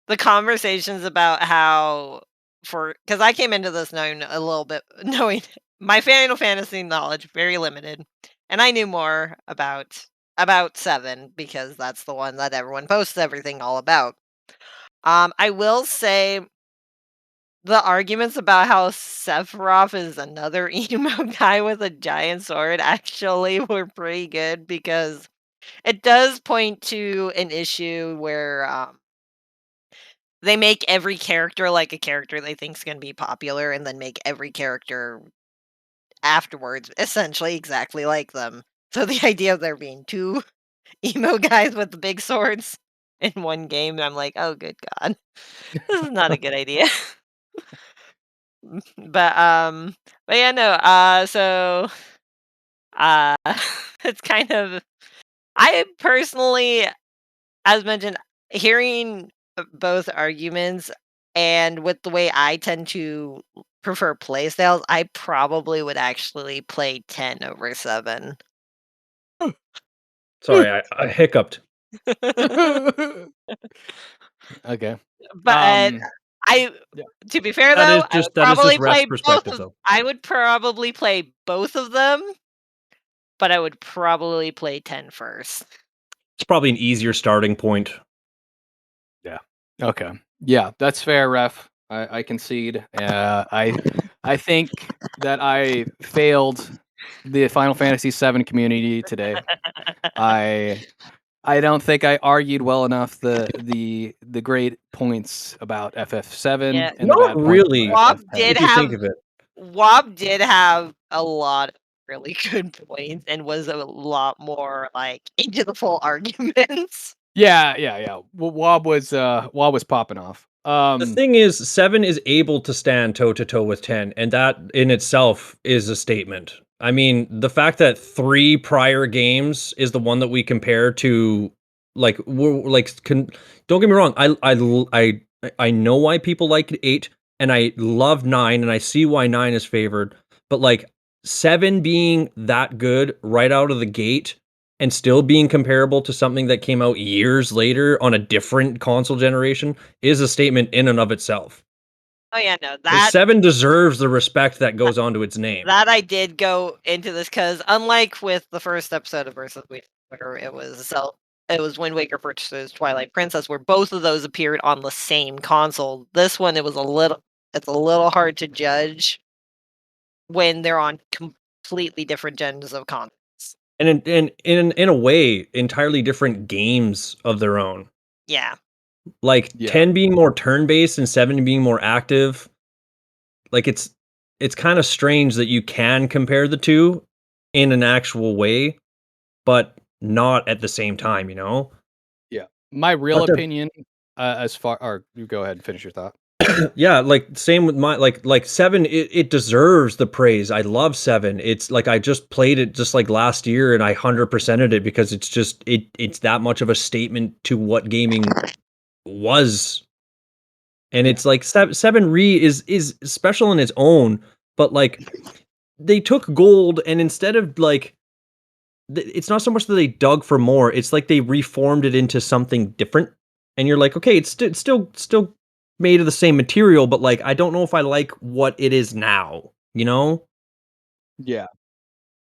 the conversations about how because I came into this knowing a little bit knowing my Final Fantasy knowledge very limited, and I knew more about 7 because that's the one that everyone posts everything all about. I will say the arguments about how Sephiroth is another emo guy with a giant sword actually were pretty good because it does point to an issue where they make every character like a character they think is going to be popular and then make every character afterwards essentially exactly like them. So the idea of there being 2 emo guys with the big swords in one game, and I'm like, "Oh, good God. This is not a good idea." But, but yeah, no, so, uh, it's kind of I personally, as mentioned, hearing both arguments and with the way I tend to prefer play styles, I probably would actually play 10 over 7. Sorry, I hiccuped. Okay. But I Yeah. to be fair That though, is just ref's perspective, though. I would probably play both of them, but I would probably play 10 first. It's probably an easier starting point. Yeah. Okay. Yeah, that's fair, ref. I concede. I think that I failed the Final Fantasy VII community today. I I don't think I argued well enough the great points about FF7 Yeah, and the Not bad points really, about FF10. if you think of it. WoW did have a lot of really good points and was a lot more, like, into the full arguments. Yeah. Wob was popping off. The thing is, 7 is able to stand toe to toe with 10, and that in itself is a statement. I mean, the fact that 3 prior games is the one that we compare to, like, don't get me wrong, I know why people like 8, and I love 9, and I see why 9 is favored, but, like, 7 being that good right out of the gate and still being comparable to something that came out years later on a different console generation is a statement in and of itself. Oh, yeah, no, 7 deserves the respect that goes onto its name. that I did go into this because unlike with the first episode of Versus Wind Waker, it was Wind Waker versus Twilight Princess, where both of those appeared on the same console. This one, it's a little hard to judge when they're on completely different gens of consoles. And in a way, entirely different games of their own. Yeah. Like, Yeah. 10 being more turn-based and 7 being more active. Like, it's kind of strange that you can compare the two in an actual way, but not at the same time, you know? Yeah. My real But they're opinion, as far or you go ahead and finish your thought. Yeah, like, same with my like 7, it deserves the praise. I love 7. It's like I just played it just like last year and I 100%ed it because it's just it's that much of a statement to what gaming was. And Yeah. it's like 7 is special in its own, but like they took gold and instead of like it's not so much that they dug for more, it's like they reformed it into something different. And you're like, okay, it's still made of the same material, but like I don't know if I like what it is now, you know? Yeah.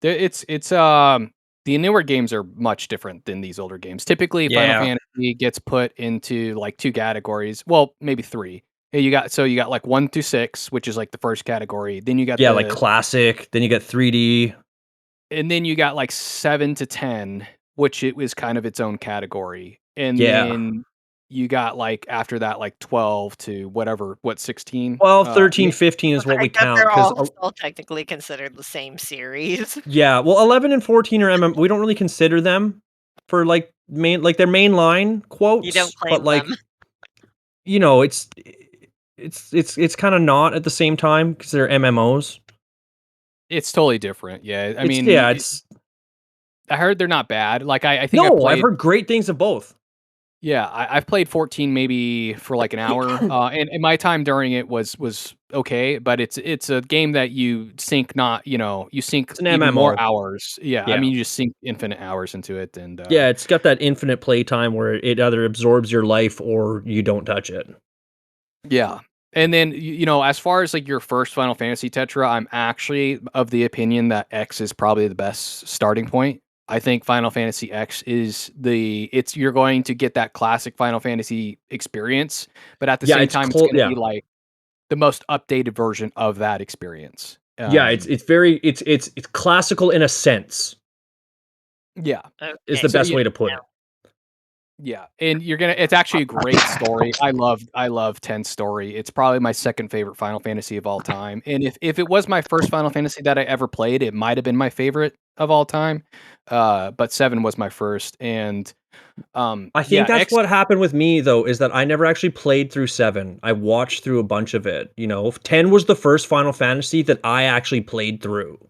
It's the newer games are much different than these older games. Typically, Final Yeah. Fantasy gets put into like 2 categories. Well, maybe 3. You got like 1 through 6, which is like the first category. Then you got Yeah, like classic, then you get 3D. and then you got like 7 to 10, which it was kind of its own category. And Yeah. then you got like after that like 12 to whatever, what 16? 12, I 13, mean, 15 is what I we guess count they're cuz all still technically considered the same series. yeah, well 11 and 14 are we don't really consider them for like their main line You don't quotes, but claim like them. you know, it's kind of not at the same time because they're MMOs. it's totally different. Yeah. I mean, It's I heard they're not bad. Like I think I no, I've played. heard great things of both. Yeah, I've played 14 maybe for like an hour, and my time during it was okay, but it's a game that you sink not you sink It's an even more MMO. hours. Yeah, I Yeah. mean you just sink infinite hours into it, and Yeah, it's got that infinite playtime where it either absorbs your life or you don't touch it. yeah. And then as far as like your first Final Fantasy Tetra, I'm actually of the opinion that X is probably the best starting point. I think Final Fantasy X is you're going to get that classic Final Fantasy experience, but at the Yeah, same it's time, it's going to yeah. be like the most updated version of that experience. Yeah, it's very it's classical in a sense Yeah. is Okay. the So best way to put it. yeah, and it's actually a great story. I love 10's story. It's probably my second favorite Final Fantasy of all time. And if it was my first Final Fantasy that I ever played, it might have been my favorite of all time. But 7 was my first, and I think that's what happened with me though, is that I never actually played through 7. I watched through a bunch of it, you know. 10 was the first Final Fantasy that I actually played through. So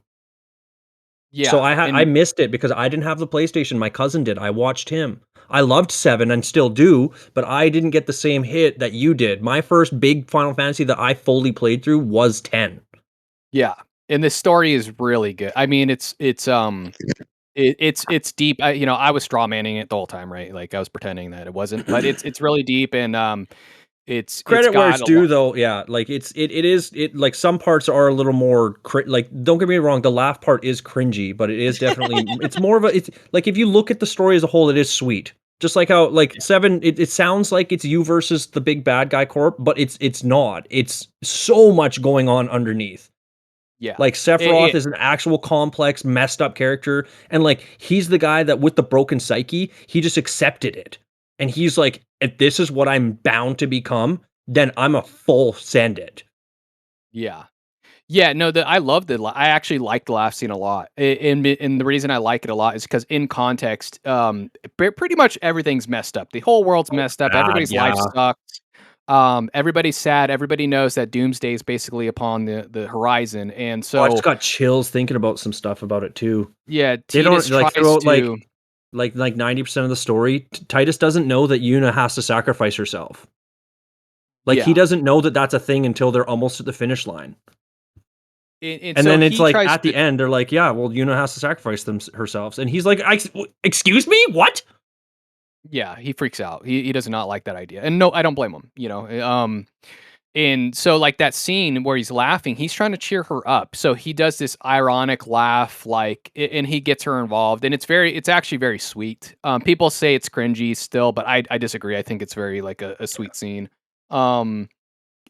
Yeah, I and missed it because I didn't have the PlayStation. My cousin did. I watched him. I loved 7 and still do, but I didn't get the same hit that you did. My first big Final Fantasy that I fully played through was 10. yeah, and the story is really good. I mean, it's deep. I was straw manning it the whole time, right? Like I was pretending that it wasn't, but it's really deep, and it's Credit where got it's a lot. due though, yeah, like it like some parts are a little more like don't get me wrong, the laugh part is cringy, but it is definitely it's more of a it's like if you look at the story as a whole, it is sweet. Just like how like 7 it sounds like it's you versus the big bad guy corp, but it's not. It's so much going on underneath. Yeah, Like Sephiroth it, is an actual complex, messed up character, and like he's the guy that with the broken psyche, he just accepted it, and he's like, if this is what I'm bound to become, then I'm a full send it. yeah. Yeah, no, I love I actually like the laugh scene a lot, and the reason I like it a lot is because in context, pretty much everything's messed up. The whole world's Oh messed up. God, Everybody's life yeah. sucks. Everybody's sad. Everybody knows that doomsday is basically upon the horizon, and Oh, I just so got chills thinking about some stuff about it too. yeah, They Titus don't like tries throughout to. like 90% of the story, Titus doesn't know that Yuna has to sacrifice herself. Like he Yeah, doesn't know that that's a thing until they're almost at the finish line. and And so then it's he like tries at the to. end, they're like, "Yeah, well, Yuna has to sacrifice them herself," and he's like, Excuse me, what?" Yeah, he freaks out. He does not like that idea, and no, I don't blame him. And so, like, that scene where he's laughing, he's trying to cheer her up. So he does this ironic laugh, like, and he gets her involved, and it's actually very sweet. People say it's cringy still, but I disagree. I think it's very like a sweet scene. Um,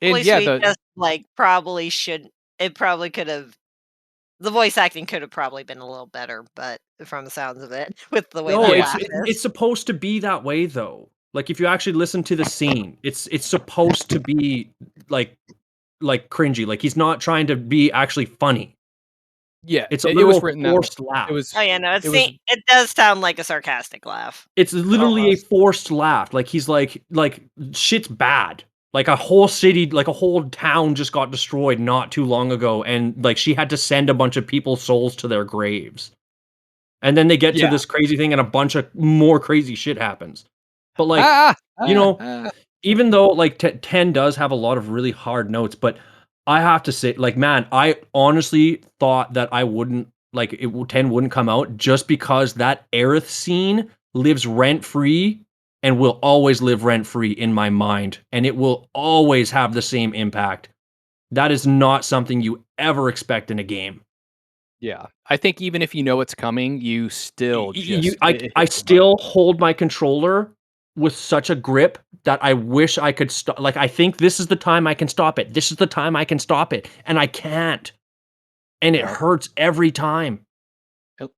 and Really yeah, sweet, the just like probably should it probably could have the voice acting could have probably been a little better, but from the sounds of it, with the way No, that yeah, laugh it's is. supposed to be that way though. Like if you actually listen to the scene, it's supposed to be like cringy. Like he's not trying to be actually funny. yeah, It's a it was literal written that way. forced It laugh. Oh, was yeah, no, it was it does sound like a sarcastic laugh, It's literally a almost. forced laugh. Like he's like shit's bad. Like a whole city, like a whole town just got destroyed not too long ago, and like she had to send a bunch of people's souls to their graves. And then they get to yeah. this crazy thing and a bunch of more crazy shit happens. But like, Ah, you ah, know, ah. even though like 10 does have a lot of really hard notes, but I have to say, like, man, I honestly thought that I wouldn't like 10 wouldn't come out just because that Aerith scene lives rent free and will always live rent free in my mind, and it will always have the same impact. That is not something you ever expect in a game. Yeah, I think even if you know it's coming, you still just it I hits the button. still hold my controller with such a grip that I wish I could stop. Like I think this is the time I can stop it. This is the time I can stop it, and I can't, and it Well, hurts every time.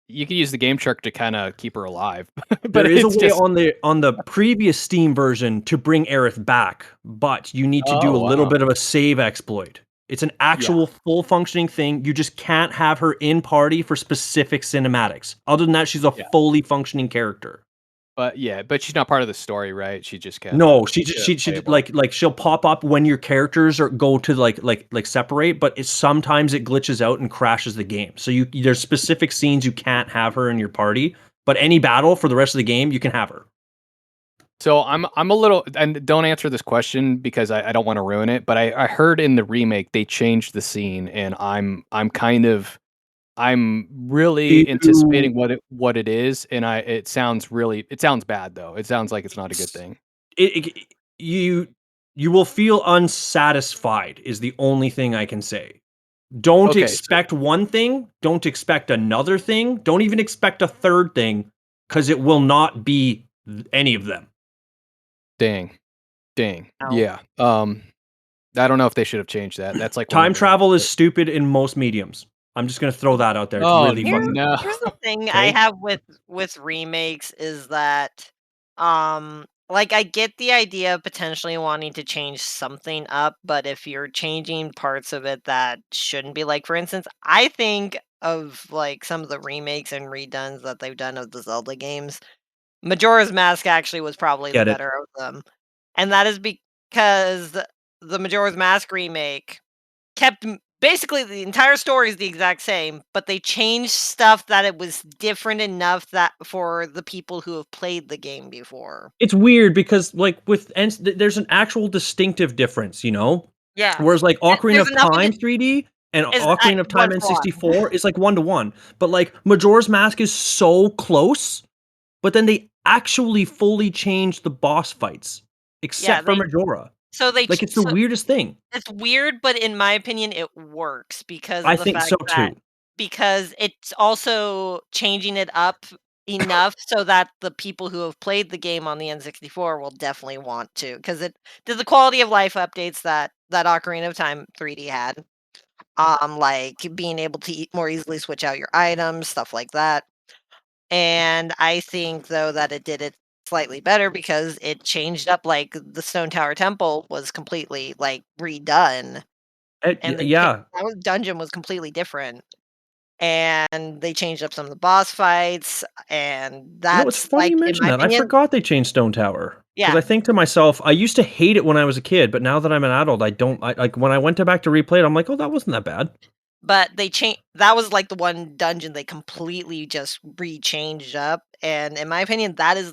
you can use the game shark to kinda keep her alive, There but is a it's way just on the previous Steam version to bring Aerith back, but you need to do a oh, little wow. bit of a save exploit. It's an Yeah, actual full functioning thing. You just can't have her in party for specific cinematics. Other than that, she's a yeah, fully functioning character. but she's not part of the story, right? She just kinda No, she just she playable. like she'll pop up when your characters are go to like separate, but it's sometimes it glitches out and crashes the game. So there's specific scenes you can't have her in your party, but any battle for the rest of the game you can have her. So I'm a little and don't answer this question because I don't wanna ruin it, but I heard in the remake they changed the scene, and I'm really You anticipating what it is, and it sounds bad, though. It sounds like it's not a good thing. you you will feel unsatisfied is the only thing I can say. Don't Okay, so expect one thing, don't expect another thing, don't even expect a third thing because it will not be any of them. dang, dang, No. yeah, I don't know if they should have changed that. That's like one of Time the travel is stupid in most mediums. I'm just gonna throw that out there. It's oh, really fucking Here's no. here's the thing I Okay. have with remakes is that, like, I get the idea of potentially wanting to change something up, but if you're changing parts of it that shouldn't be like, for instance, I think of, like, some of the remakes and redones that they've done of the Zelda games. Majora's Mask actually was probably the Get it. better of them, and that is because the Majora's Mask remake kept basically the entire story is the exact same, but they changed stuff that it was different enough that for the people who have played the game before. It's weird because like there's an actual distinctive difference, you know? Yeah. Whereas like Ocarina There's of enough of Time it 3D and is Ocarina of Time 1-for-1. N64 is like 1-to-1. But like Majora's Mask is so close, but then they actually fully changed the boss fights, Yeah, except for Majora. so they Like it's the weirdest thing. it's weird, but in my opinion, it works because I of the think fact so that too. because it's also changing it up enough so that the people who have played the game on the N64 will definitely want to, because it did the quality of life updates that Ocarina of Time 3D had, like being able to more easily switch out your items, stuff like that. And I think though that it did it slightly better because it changed up, like the Stone Tower Temple was completely like redone, and Yeah. dungeon was completely different. And they changed up some of the boss fights, and You know, it's that's funny like, you in mention my that. I opinion, forgot they changed Stone Tower. Because yeah. I think to myself, I used to hate it when I was a kid, but now that I'm an adult, I don't. Like when I went to back to replay it, I'm like, oh, that wasn't that bad. But they changed that was like the one dungeon they completely just re-changed up, and in my opinion, that is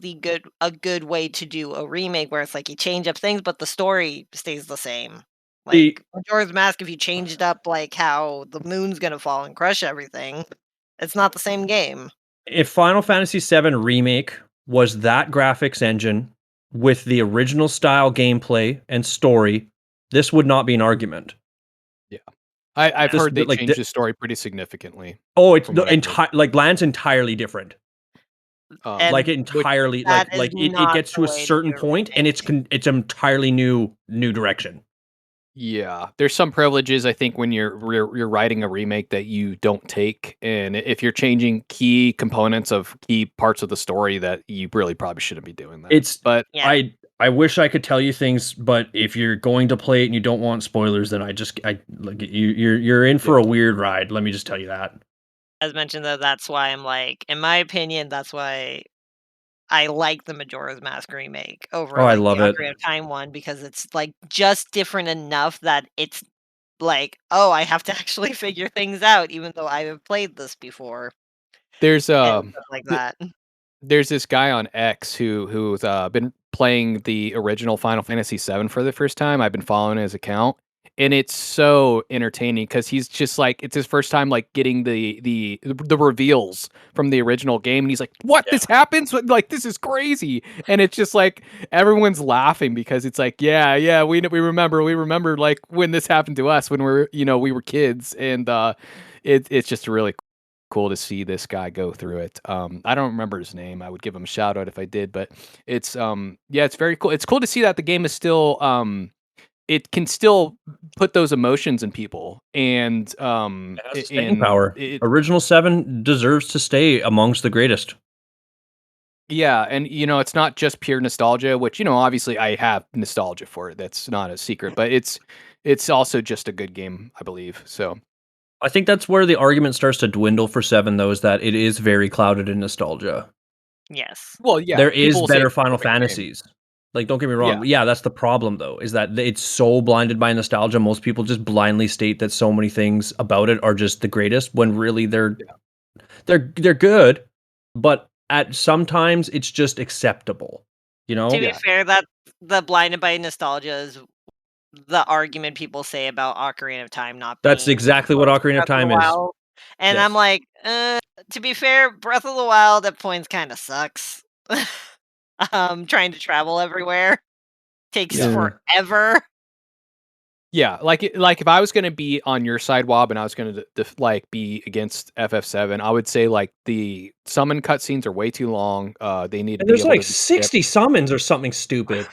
a good way to do a remake where it's like you change up things, but the story stays the same. The Like Majora's Mask, if you changed up like how the moon's gonna fall and crush everything, it's not the same game. if Final Fantasy VII Remake was that graphics engine with the original style gameplay and story, this would not be an argument. Yeah. I've This heard they like changed the story pretty significantly oh, it's from the what I've heard. entire like land's entirely different. Like And Which entirely that is it not gets the to a way to certain do a point and remake. it's entirely new direction. yeah, there's some privileges I think when you're writing a remake that you don't take, and if you're changing key components of key parts of the story, that you really probably shouldn't be doing that. It's But Yeah. I wish I could tell you things, but if you're going to play it and you don't want spoilers, then I like you're in for yeah, a weird ride. Let me just tell you that. As mentioned, though, that's why I'm like, in my opinion, that's why I like the Majora's Mask remake Oh, over, I like, the love it. Ocarina of Time one because it's, like, just different enough that it's like, "Oh, I have to actually figure things out even though I have played this before," there's and stuff like that. there's this guy on X who's been playing the original Final Fantasy VII for the first time. I've been following his account, and it's so entertaining because he's just like it's his first time like getting the reveals from the original game, and he's like, "What? Yeah. This happens? Like this is crazy!" And it's just like everyone's laughing because it's like, yeah, we remember like when this happened to us when we were kids, and it's just really cool to see this guy go through it. I don't remember his name. I would give him a shout out if I did, but it's yeah, it's very cool. It's cool to see that the game is still it can still put those emotions in people, and It has staying power. Original 7 deserves to stay amongst the greatest. yeah, and it's not just pure nostalgia, which obviously I have nostalgia for it. That's not a secret, but it's also just a good game, I believe. So I think that's where the argument starts to dwindle for 7 though, is that it is very clouded in nostalgia. Yes. well, yeah, There is people will say better it's a Final perfect game. Fantasies. Like, don't get me Yeah, wrong. Yeah, that's the problem though, is that it's so blinded by nostalgia. Most people just blindly state that so many things about it are just the greatest when really yeah, they're good, but at sometimes it's just acceptable. You To know? be yeah, fair, that the blinded by nostalgia is the argument people say about Ocarina of Time not That's being as exactly what close to Ocarina of Breath of the Time is. Wild, and I'm Yes. like, to be fair, Breath of the Wild at points kinda sucks. Trying to travel everywhere takes yeah. Yeah. forever. Yeah, like if I was gonna be on your side, Wob, and I was gonna like be against FF7, I would say like the summon cutscenes are way too long. They need to And be there's able like to be skipped. 60 summons or something stupid.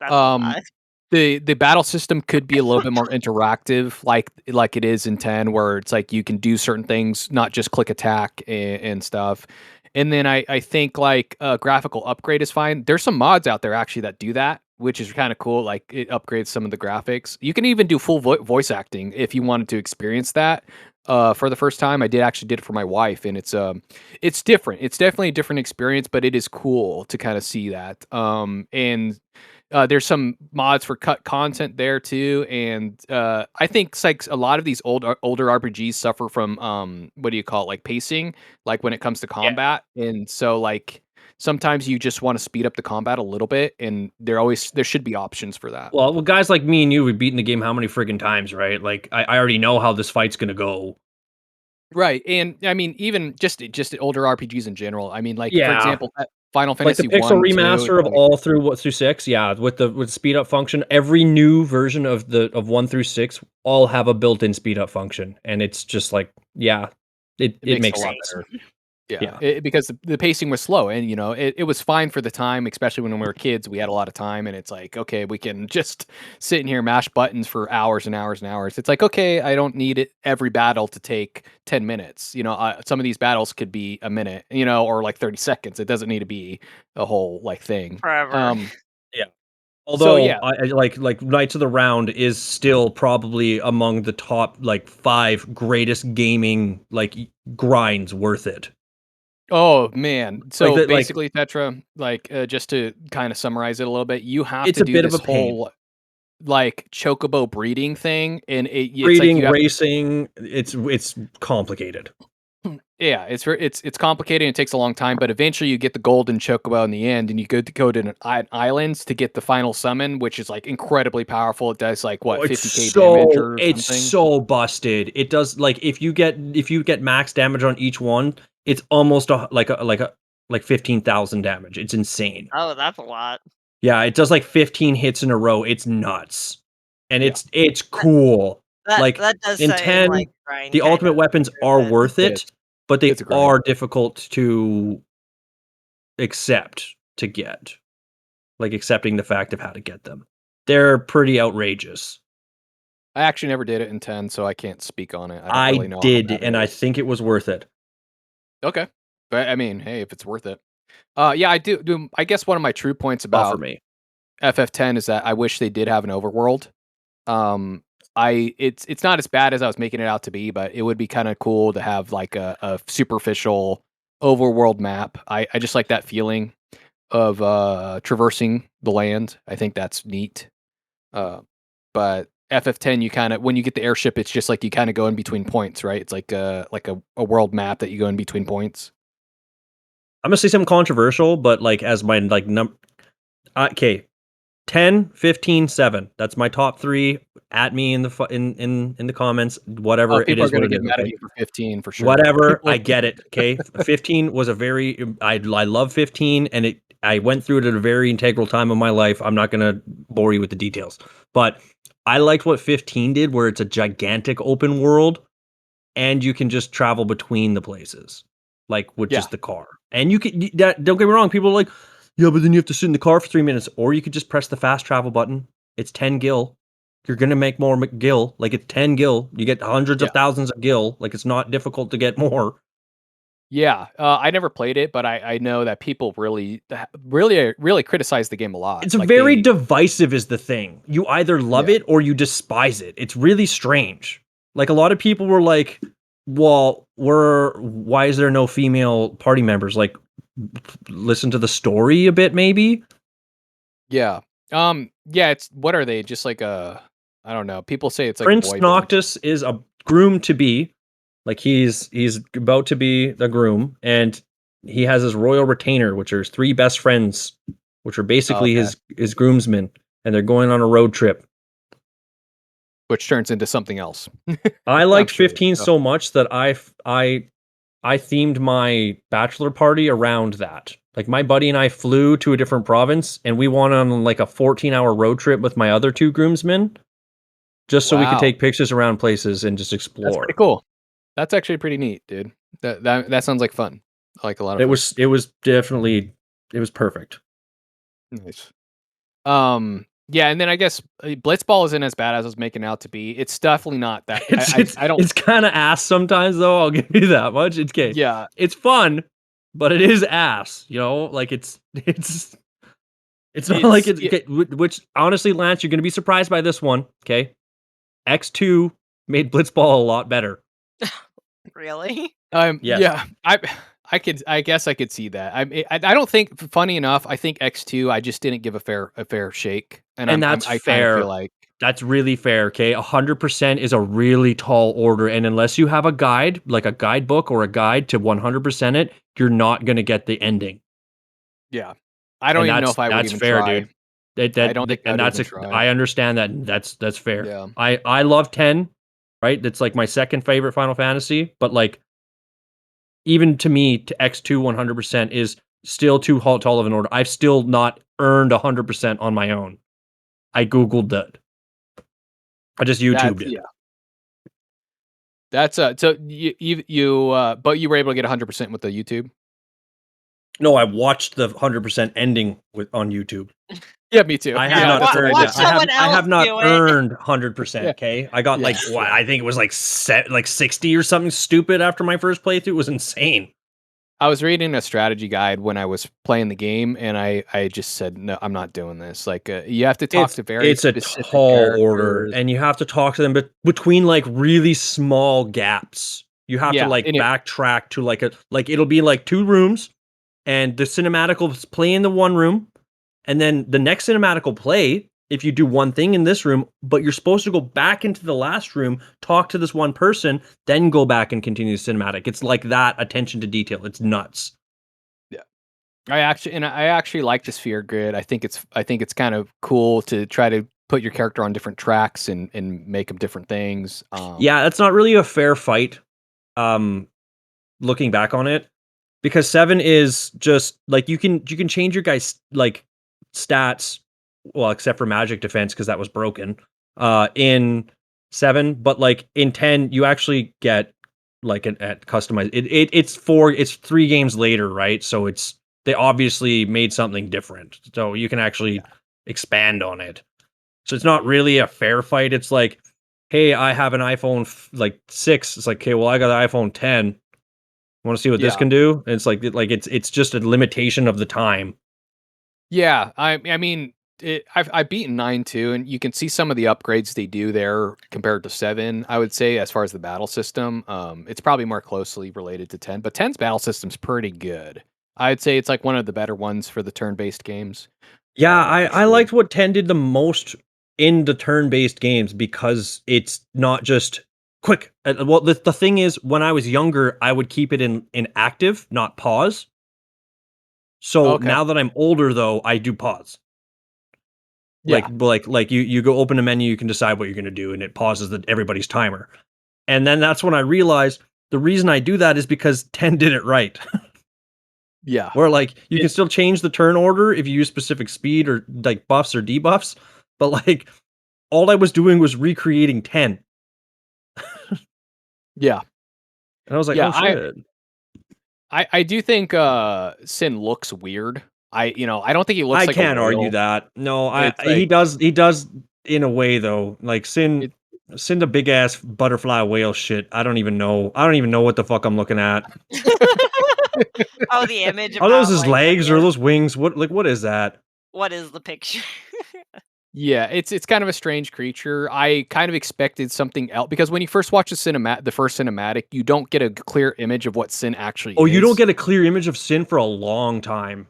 That's a Um, lot. the battle system could be a little bit more interactive, like it is in 10, where it's like you can do certain things, not just click attack and stuff. And then I think like graphical upgrade is fine. There's some mods out there actually that do that, which is kind of cool. Like it upgrades some of the graphics. You can even do full voice acting if you wanted to experience that. For the first time, I did it for my wife, and it's different. It's definitely a different experience, but it is cool to kind of see that. And there's some mods for cut content there too, and I think it's like a lot of these older RPGs suffer from what do you call it, like pacing, like when it comes to Yeah. combat, and so like sometimes you just want to speed up the combat a little bit, and there should be options for that. Well, guys like me and you, we've beaten the game how many friggin' times, right? Like, I already know how this fight's gonna go. Right, and I mean even just older RPGs in general. I mean, like for Yeah. example, Final Like the Fantasy pixel 1, 2, it's remaster of like all through 6, yeah, with speed up function, every new version of 1 through 6 all have a built-in speed up function, and it's just like, yeah, it it makes it a makes lot sense. better. Yeah, Yeah. because the pacing was slow, and it was fine for the time, especially when we were kids. We had a lot of time, and it's like, okay, we can just sit in here, mash buttons for hours and hours and hours. It's like, okay, I don't need it every battle to take 10 minutes. Some of these battles could be a minute, or like 30 seconds. It doesn't need to be a whole like thing. Forever. Yeah. So Although, yeah, I like Knights of the Round is still probably among the top, like, 5 greatest gaming, like, grinds worth it. oh man. Like, So that, like, basically, Tetra, like just to kind of summarize it a little bit, you have it's to a do bit of this a pain. whole like chocobo breeding thing, and it's like Breeding, you have to. racing, it's complicated. Yeah, it's complicated and it takes a long time, but eventually you get the golden chocobo in the end, and you go to islands to get the final summon, which is like incredibly powerful. It does like Oh, what 50k damage or it's something. so busted. It does, like, if you get max damage on each one, it's almost like 15,000 damage. It's insane. Oh, that's a lot. Yeah, it does like 15 hits in a row. It's nuts. And Yeah, it's That cool. that Like, that does in seem 10, like grind the kind ultimate of weapons are driven. worth it is. it, but they It's a grind. are difficult to accept to get. Like, accepting the fact of how to get them. They're pretty outrageous. I actually never did it in 10, so I can't speak on it. I don't I really know how did, bad it and I is. think it was worth it. Okay, but I mean, hey, if it's worth it. Yeah, I do. I guess one of my true points Not for about me. FF10 is that I wish they did have an overworld. Um, it's not as bad as I was making it out to be, but it would be kind of cool to have like a superficial overworld map. I just like that feeling of traversing the land. I think that's neat. Uh, but FF10, you kind of when you get the airship, it's just like you kind of go in between points, right? It's like a world map that you go in between points. I'm gonna say something controversial, but, like, as my, like, okay, 10, 15, 7. That's my top 3. At me in the in the comments. Oh, Whatever, it people are is what gonna it get is, mad at okay? you for 15 for sure. Whatever, People I are get it, okay? 15 was a very I love 15, and I went through it at a very integral time of my life. I'm not gonna bore you with the details, but I liked what 15 did, where it's a gigantic open world, and you can just travel between the places, like, with yeah, just the car. And you can that don't get me wrong, people are like, "Yeah, but then you have to sit in the car for 3 minutes," or you could just press the fast travel button. It's 10 gil. You're gonna make more gil, like, it's 10 gil. You get hundreds yeah. of thousands of gil, like, it's not difficult to get more. Yeah, I never played it, but I know that people really criticize the game a lot. It's Like very they divisive is the thing. You either love yeah, it or you despise it. It's really strange. Like, a lot of people were like, "Well, why is there no female party members?" Like, listen to the story a bit, maybe? yeah. Yeah, it's what are they? Just like I don't know. People say it's like a Prince boy band. Noctis is a groom to be. Like, he's about to be the groom, and he has his royal retainer, which are his 3 best friends, which are Oh, basically okay. his groomsmen, and they're going on a road trip. Which turns into something else. I I'm liked sure. 15 So, so much that I themed my bachelor party around that. Like, my buddy and I flew to a different province, and we went on, like, a 14-hour road trip with my other 2 groomsmen, just so we could wow, take pictures around places and just that's pretty explore. cool. That's actually pretty neat, dude. That sounds like fun. Like a lot of fun. It was definitely it was perfect. Nice. Yeah, and then I guess Blitzball isn't as bad as I was making out to be. It's definitely not that. I don't. It's kinda ass sometimes, though, I'll give you that much. It's okay. Yeah, It's fun, but it is ass, you know? Like, It's not like It's it's okay, which honestly, Lance, you're gonna be surprised by this one. Okay, X2 made Blitzball a lot better. Really? Yes, Yeah, I guess I could see that. I don't think funny enough, I think X2, I just didn't give a fair shake, and and that's I kind of feel fair. like That's really fair. Okay, 100% is a really tall order, and unless you have a guide, like a guidebook or a guide to 100% it, you're not gonna get the ending. yeah. I don't And even know if I would that's even fair, try. dude. That I that don't think and I'd that's even a try. I understand that. That's fair. Yeah. I love 10, right? That's like my second favorite Final Fantasy, but like even to me, to X2 100% is still too tall of an order. I've still not earned 100% on my own. I googled that. I just YouTubed That's it. yeah. That's so but you were able to get 100% with the YouTube? No, I watched the 100% ending with on YouTube. Yeah, me too. I have Yeah, Yeah, not that's what I earned did it. watch too. someone I else have not do it. earned 100%. Yeah. Okay, I got like Yeah, what yeah. I think it was like like 60 or something stupid after my first playthrough. It was insane. I was reading a strategy guide when I was playing the game, and I just said, "No, I'm not doing this." Like, you have to talk to very It's a specific tall order, characters. and you have to talk to them, but between like really small gaps. You have to Yeah, like and it backtrack to like it'll be like two rooms, and the cinematic will play in the one room, and then the next cinematic will play if you do one thing in this room, but you're supposed to go back into the last room, talk to this one person, then go back and continue the cinematic. It's like that attention to detail. It's nuts. yeah. I actually like the sphere grid. I think it's kind of cool to try to put your character on different tracks and make them different things. Yeah, that's not really a fair fight. Um, Looking back on it, because 7 is just like you can change your guys like stats, well, except for magic defense because that was broken in 7, but like in 10 you actually get like an at customized it's 3 games later, right? So it's they obviously made something different. So you can actually expand on it. So it's not really a fair fight. It's like, hey, I have an iPhone like 6. It's like, okay, well, I got an iPhone 10. Want to see what this Yeah. can do? And it's like it's just a limitation of the time. Yeah, I mean, I've beaten 9 too, and you can see some of the upgrades they do there compared to 7, I would say, as far as the battle system. It's probably more closely related to 10, but 10's battle system's pretty good. I'd say it's like one of the better ones for the turn-based games. Yeah, For I sure. liked what 10 did the most in the turn-based games because it's not just quick. Well, the thing is, when I was younger, I would keep it in active, not pause. So Okay. now that I'm older, though, I do pause. Yeah. Like you go open a menu, you can decide what you're gonna do, and it pauses everybody's timer. And then that's when I realized the reason I do that is because 10 did it right. Yeah. Where like you can It still change the turn order if you use specific speed or like buffs or debuffs, but like all I was doing was recreating 10. yeah. And I was like, Yeah, "Oh shit." I do think, Sin looks weird. I don't think he looks I like a can't argue whale. that. No, It's like he does in a way though. Like it Sin the big ass butterfly whale shit. I don't even know what the fuck I'm looking at. Oh, the image Are those about, his like, legs or are yes. those wings? What is that? What is the picture? Yeah, it's kind of a strange creature. I kind of expected something else because when you first watch the first cinematic, you don't get a clear image of what Sin actually Oh, you don't is. get a clear image of Sin for a long time.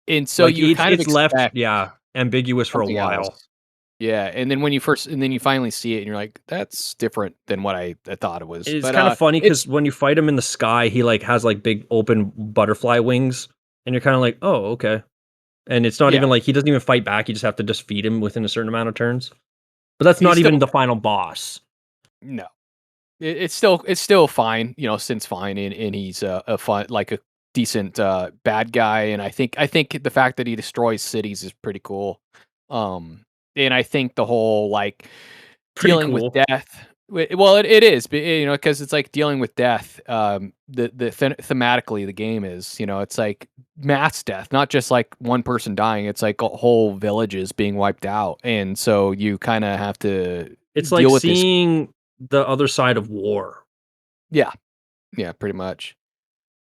And so Like you kind of it's left, expect yeah, ambiguous for a something while. else. Yeah, and then you finally see it and you're like, that's different than what I thought it was. It's But kind of funny it's because when you fight him in the sky, he like has like big open butterfly wings, and you're kind of like, oh, okay. And it's not yeah, even like he doesn't even fight back. You just have to just feed him within a certain amount of turns. But that's he's not even still the final boss. no. It's still fine, Sin's fine and he's a fun like a decent bad guy and I think the fact that he destroys cities is pretty cool. Um and I think the whole like Pretty dealing with cool. death well it is but because it's like dealing with death thematically the game is it's like mass death not just like one person dying it's like whole villages being wiped out and so you kind of have to It's like deal with this seeing the other side of war. yeah yeah pretty much.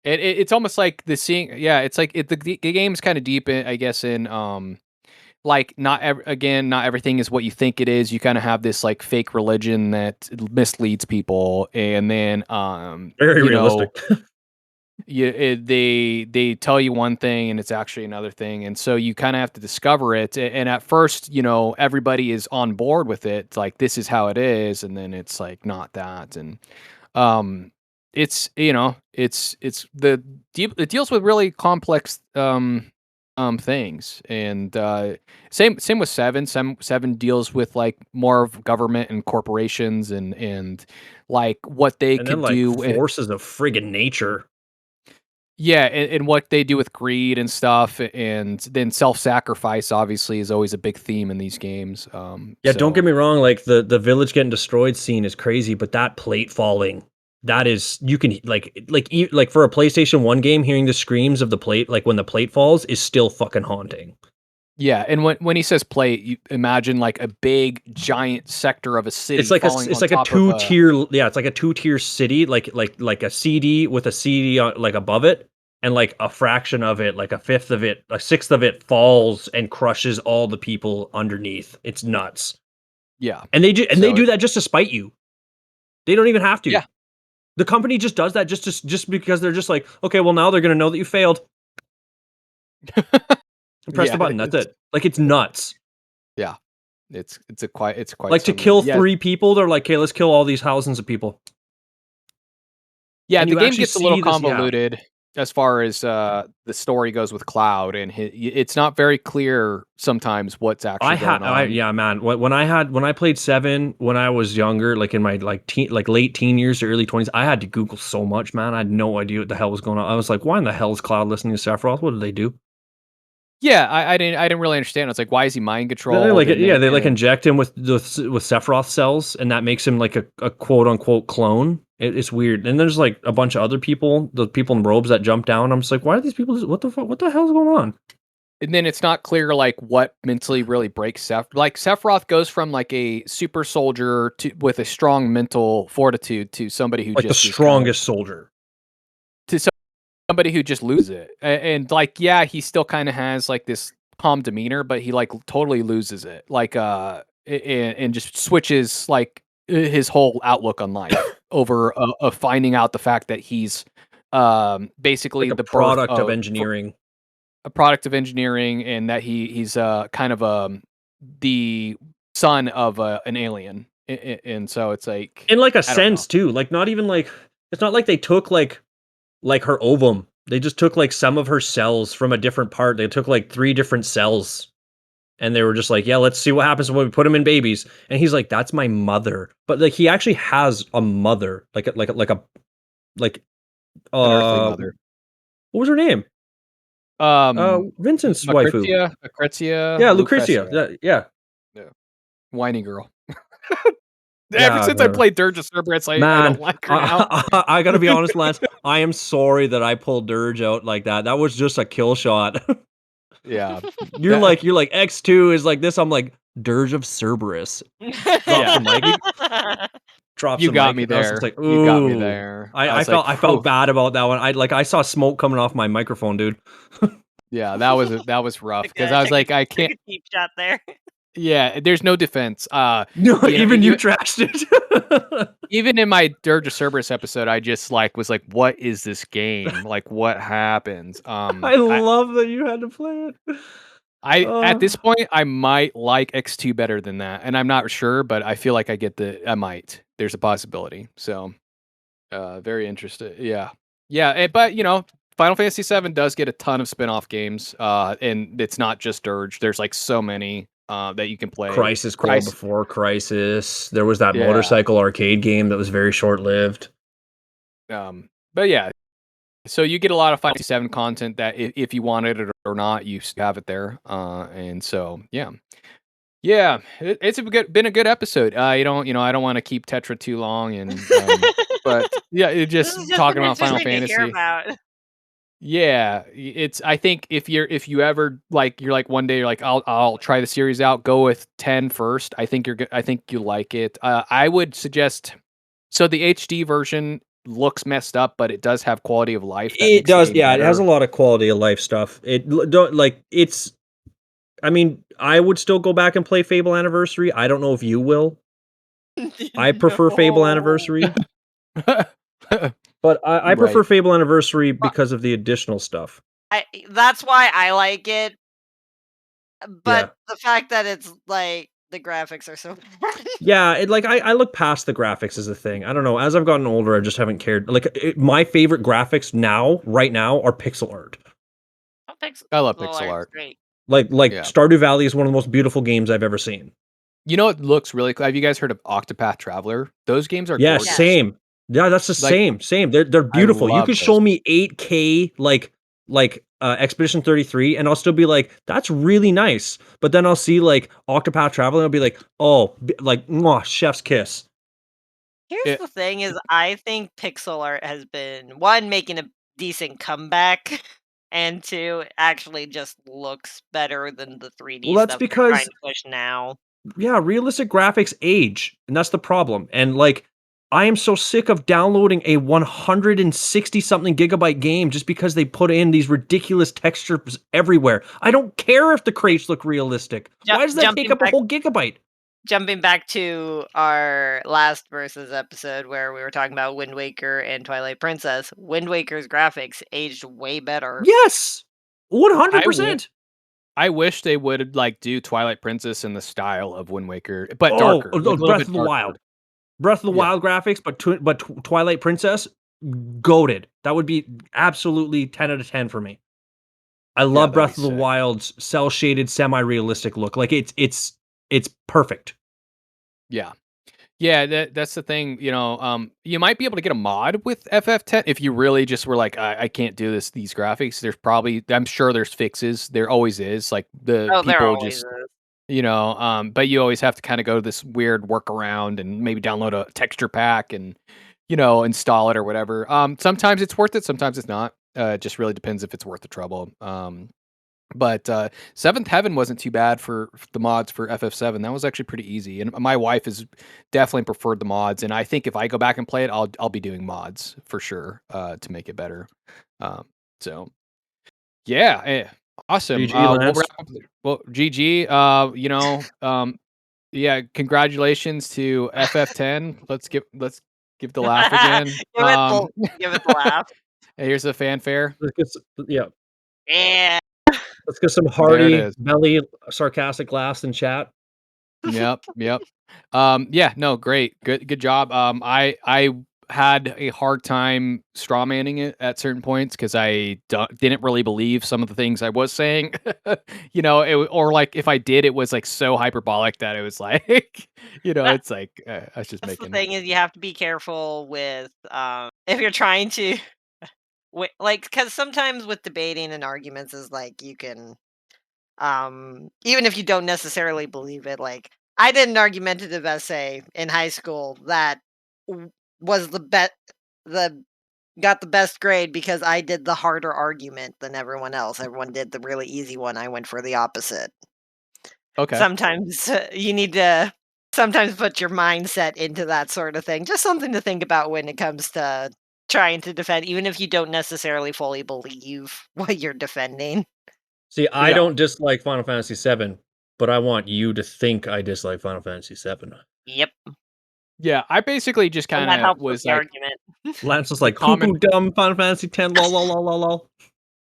It's almost like the seeing yeah, it's like the game's kinda deep in I guess, in, like not everything is what you think it is. You kind of have this like fake religion that misleads people, and then Very you know, realistic. they tell you one thing and it's actually another thing, and so you kind of have to discover it. And at first, everybody is on board with it. It's like this is how it is, and then it's like not that, and um, it deals with really complex things, and same with seven. Seven deals with like more of government and corporations and like what they And then could like do. forces of friggin' nature. Yeah, and what they do with greed and stuff, and then self-sacrifice obviously is always a big theme in these games. Yeah, don't So get me wrong, like the village getting destroyed scene is crazy, but that plate falling, that is you can like for a PlayStation 1 game, hearing the screams of the plate, like when the plate falls, is still fucking haunting. yeah, and when he says plate, you imagine like a big giant sector of a city falling It's on like a top of two a. tier, yeah, it's like a two-tier city, like a CD with a CD on, like above it, and like a fraction of it, like a fifth of it, a sixth of it falls and crushes all the people underneath. It's nuts. Yeah. And they So do that just to spite you. They don't even have to. yeah. The company just does that just because they're just like, okay, well now they're gonna know that you failed. And press the Yeah, button. That's it. Like it's nuts. yeah. It's quite Like to something. kill Yeah. 3 people, they're like, okay, let's kill all these thousands of people. Yeah, And the you game actually gets a little see this, yeah. convoluted as far as the story goes with Cloud, and it's not very clear sometimes what's actually going on. Yeah, man. When I played 7 when I was younger, like in my late teen years to early 20s, I had to Google so much, man. I had no idea what the hell was going on. I was like, why in the hell is Cloud listening to Sephiroth? What did they do? Yeah, I didn't really understand. It's like, why is he mind They controlled? And then they like inject him with Sephiroth cells, and that makes him like a quote unquote clone. It's weird. And there's like a bunch of other people, the people in robes that jump down. I'm just like, why are these people? What the fuck? What the hell's going on? and then it's not clear like what mentally really breaks Like Sephiroth goes from like a super soldier to with a strong mental fortitude to somebody who Like the just is kind of strongest soldier. to somebody who just loses it. And like, yeah, he still kind of has like this calm demeanor, but he like totally loses it. Like, and just switches like his whole outlook on life over finding out the fact that he's basically Like a the birth product of of engineering. a product of engineering, and that he's kind of the son of an alien. And so it's like, In like a I don't know. sense too. Like not even like it's not like they took like her ovum. They just took like some of her cells from a different part. They took like 3 different cells and they were just like, yeah, let's see what happens when we put them in babies. And he's like, that's my mother. But like he actually has a mother, like An earthly uh mother. what was her name? Um, Vincent's waifu. Lucretia, Yeah, Lucretia. Lucretia. Yeah. Yeah. Whiny girl. Ever Yeah, since I whatever. played Dirge of Cerberus, I don't Man, like her now. I gotta be honest, Lance. I am sorry that I pulled Dirge out like that. That was just a kill shot. Yeah. You're like X2 is like this. I'm like Dirge of Cerberus. Drops Yeah. the mic. Drops You the got mic. me And I was just there. like, You got me ooh. there. I was like, I "Phew." felt bad about that one. I saw smoke coming off my microphone, dude. Yeah, that was rough Took because a I was took a like, I took can't. a deep shot there. Yeah, there's no defense. No, You know, even you trashed it. even in my Dirge of Cerberus episode, I just like was like, what is this game? Like, what happens? I love that you had to play it. I at Uh, this point I might like X2 better than that, and I'm not sure, but I feel like I might. There's a possibility. So, very interested. Yeah, yeah. But Final Fantasy VII does get a ton of spin-off games, and it's not just Dirge. There's like so many that you can play. Crisis Core Crisis, before Crisis. There was that yeah. motorcycle arcade game that was very short lived. But yeah, so you get a lot of Final Fantasy VII content that if you wanted it or not, you have it there. And so yeah. Yeah, it's been a good episode. I don't want to keep Tetra too long, but yeah, it This just is just talking been about Final interesting to hear Fantasy. about. Yeah, I think if you ever like you're like one day you're like I'll try the series out, go with 10 first. I think I think you like it. I would suggest so the HD version looks messed up, but it does have quality of life that It makes the does, game yeah. It has a better. lot of quality of life stuff. It don't like it's I mean, I would still go back and play Fable Anniversary. I don't know if you will. I prefer Fable No. Anniversary, but I prefer Right. Fable Anniversary because of the additional stuff. That's why I like it, Yeah. but the fact that it's, like, the graphics are so bad. Yeah, I look past the graphics as a thing. I don't know. As I've gotten older, I just haven't cared. My favorite graphics right now, are pixel art. Oh, pixel I love well, pixel art's art. great. Like Yeah. Stardew Valley is one of the most beautiful games I've ever seen. You know, it looks really cool. Have you guys heard of Octopath Traveler? Those games are Yeah, gorgeous. Yes. same. Yeah, that's the Like, same. They're I beautiful. You love could those. show me 8K Expedition 33, and I'll still be like, that's really nice. But then I'll see like Octopath Traveler, and I'll be like, oh, like mwah, chef's kiss. Here's It, the thing is I think pixel art has been, 1, making a decent comeback, and 2, actually just looks better than the Well, 3D that's stuff they're trying because to push now. yeah, realistic graphics age, and that's the problem. And like, I am so sick of downloading a 160 something gigabyte game just because they put in these ridiculous textures everywhere. I don't care if the crates look realistic. Ju Why does that take jumping up a back whole gigabyte? jumping back to our last Versus episode where we were talking about Wind Waker and Twilight Princess, Wind Waker's graphics aged way better. Yes, I w- 100%. I wish they would like do Twilight Princess in the style of Wind Waker, but Oh, darker, like a little Breath bit of the darker. Wild. Breath of the Yeah, Wild graphics, but Twilight Princess, goated. That would be absolutely 10 out of 10 for me. I yeah, love that'd be Breath of the sick. Wild's cell shaded, semi realistic look. Like it's perfect. Yeah. Yeah, that's the thing, you might be able to get a mod with FF10 if you really just were like, I can't do these graphics. I'm sure there's fixes. There always is. Like the Oh, there people always just, is. but you always have to kind of go to this weird workaround and maybe download a texture pack and, install it or whatever. Sometimes it's worth it, sometimes it's not. It just really depends if it's worth the trouble. But Seventh Heaven wasn't too bad for the mods for FF7. That was actually pretty easy, and my wife has definitely preferred the mods. And I think if I go back and play it, I'll be doing mods for sure to make it better. Um, so yeah, awesome. GG, We'll wrap Lance. up. Well, GG. Yeah, congratulations to FF10. Let's give the laugh again. Give it the laugh. Here's a fanfare. Yeah, Yeah. let's get some There it hearty is. belly sarcastic laughs in chat. Yep. Yeah, no, great. Good job. I had a hard time straw manning it at certain points because didn't really believe some of the things I was saying. Or like if I did, it was like so hyperbolic that it was like, That it's like I was just that's the making. thing is you have to be careful with, if you're trying to like, because sometimes with debating and arguments is like you can, even if you don't necessarily believe it, like, I did an argumentative essay in high school that w was the got the best grade because I did the harder argument than everyone else. Everyone did the really easy one, I went for the opposite. Okay. Sometimes, you need to sometimes put your mindset into that sort of thing. Just something to think about when it comes to trying to defend, even if you don't necessarily fully believe what you're defending. See, I Yeah. don't dislike Final Fantasy VII, but I want you to think I dislike Final Fantasy VII. Yep, Yeah. I basically just and kind that of helps with was the like argument. Lance was the like, poo poo common. dumb Final Fantasy X, lol, lol, lol, lol, lol.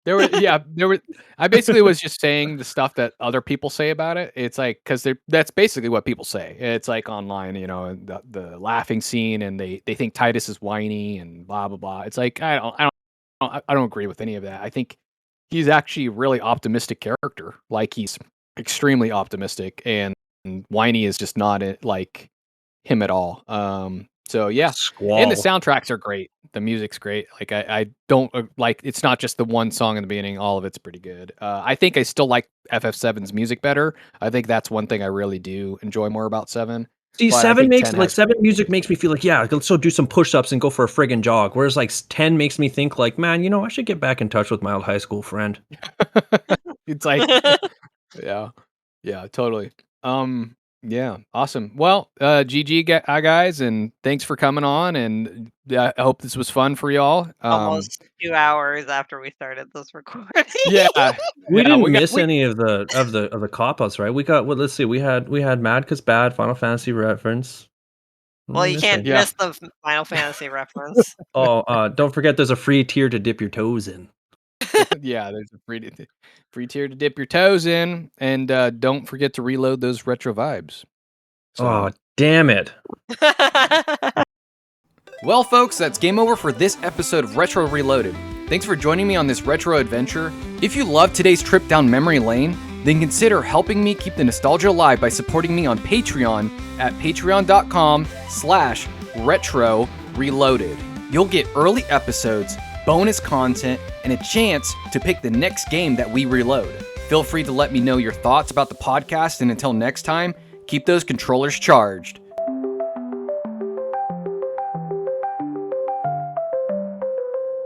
There were I basically was just saying the stuff that other people say about it. It's like because that's basically what people say. It's like online, and the laughing scene, and they think Titus is whiny and blah blah blah. It's like I don't agree with any of that. I think he's actually a really optimistic character. Like he's extremely optimistic, and whiny is just not it like him at all. So yeah, and the Squall. soundtracks are great. The music's great. Like I don't like it's not just the one song in the beginning. All of it's pretty good. I think I still like FF7's music better. I think that's one thing I really do enjoy more about Seven. See, But I seven think makes 10 like has. seven music makes me feel like, yeah, let's go do some push-ups and go for a friggin' jog. Whereas like 10 makes me think like, man, I should get back in touch with my old high school friend. It's like yeah, yeah, totally. Um, Yeah, awesome. Well, GG guys, and thanks for coming on. And I hope this was fun for y'all. Almost 2 hours after we started this recording. Yeah, We yeah, didn't miss any of the cop outs, right? We got let's see, we had Mad 'cause bad, Final Fantasy reference. What Well, did we you miss can't any? Yeah. miss the Final Fantasy reference. Oh, don't forget there's a free tier to dip your toes in. Yeah, there's a free tier to dip your toes in, and don't forget to reload those retro vibes. So, Oh, damn it. well, folks, that's game over for this episode of Retro Reloaded. Thanks for joining me on this retro adventure. If you loved today's trip down memory lane, then consider helping me keep the nostalgia alive by supporting me on Patreon at patreon.com/retro reloaded. You'll get early episodes, bonus content, and a chance to pick the next game that we reload. Feel free to let me know your thoughts about the podcast, and until next time, keep those controllers charged.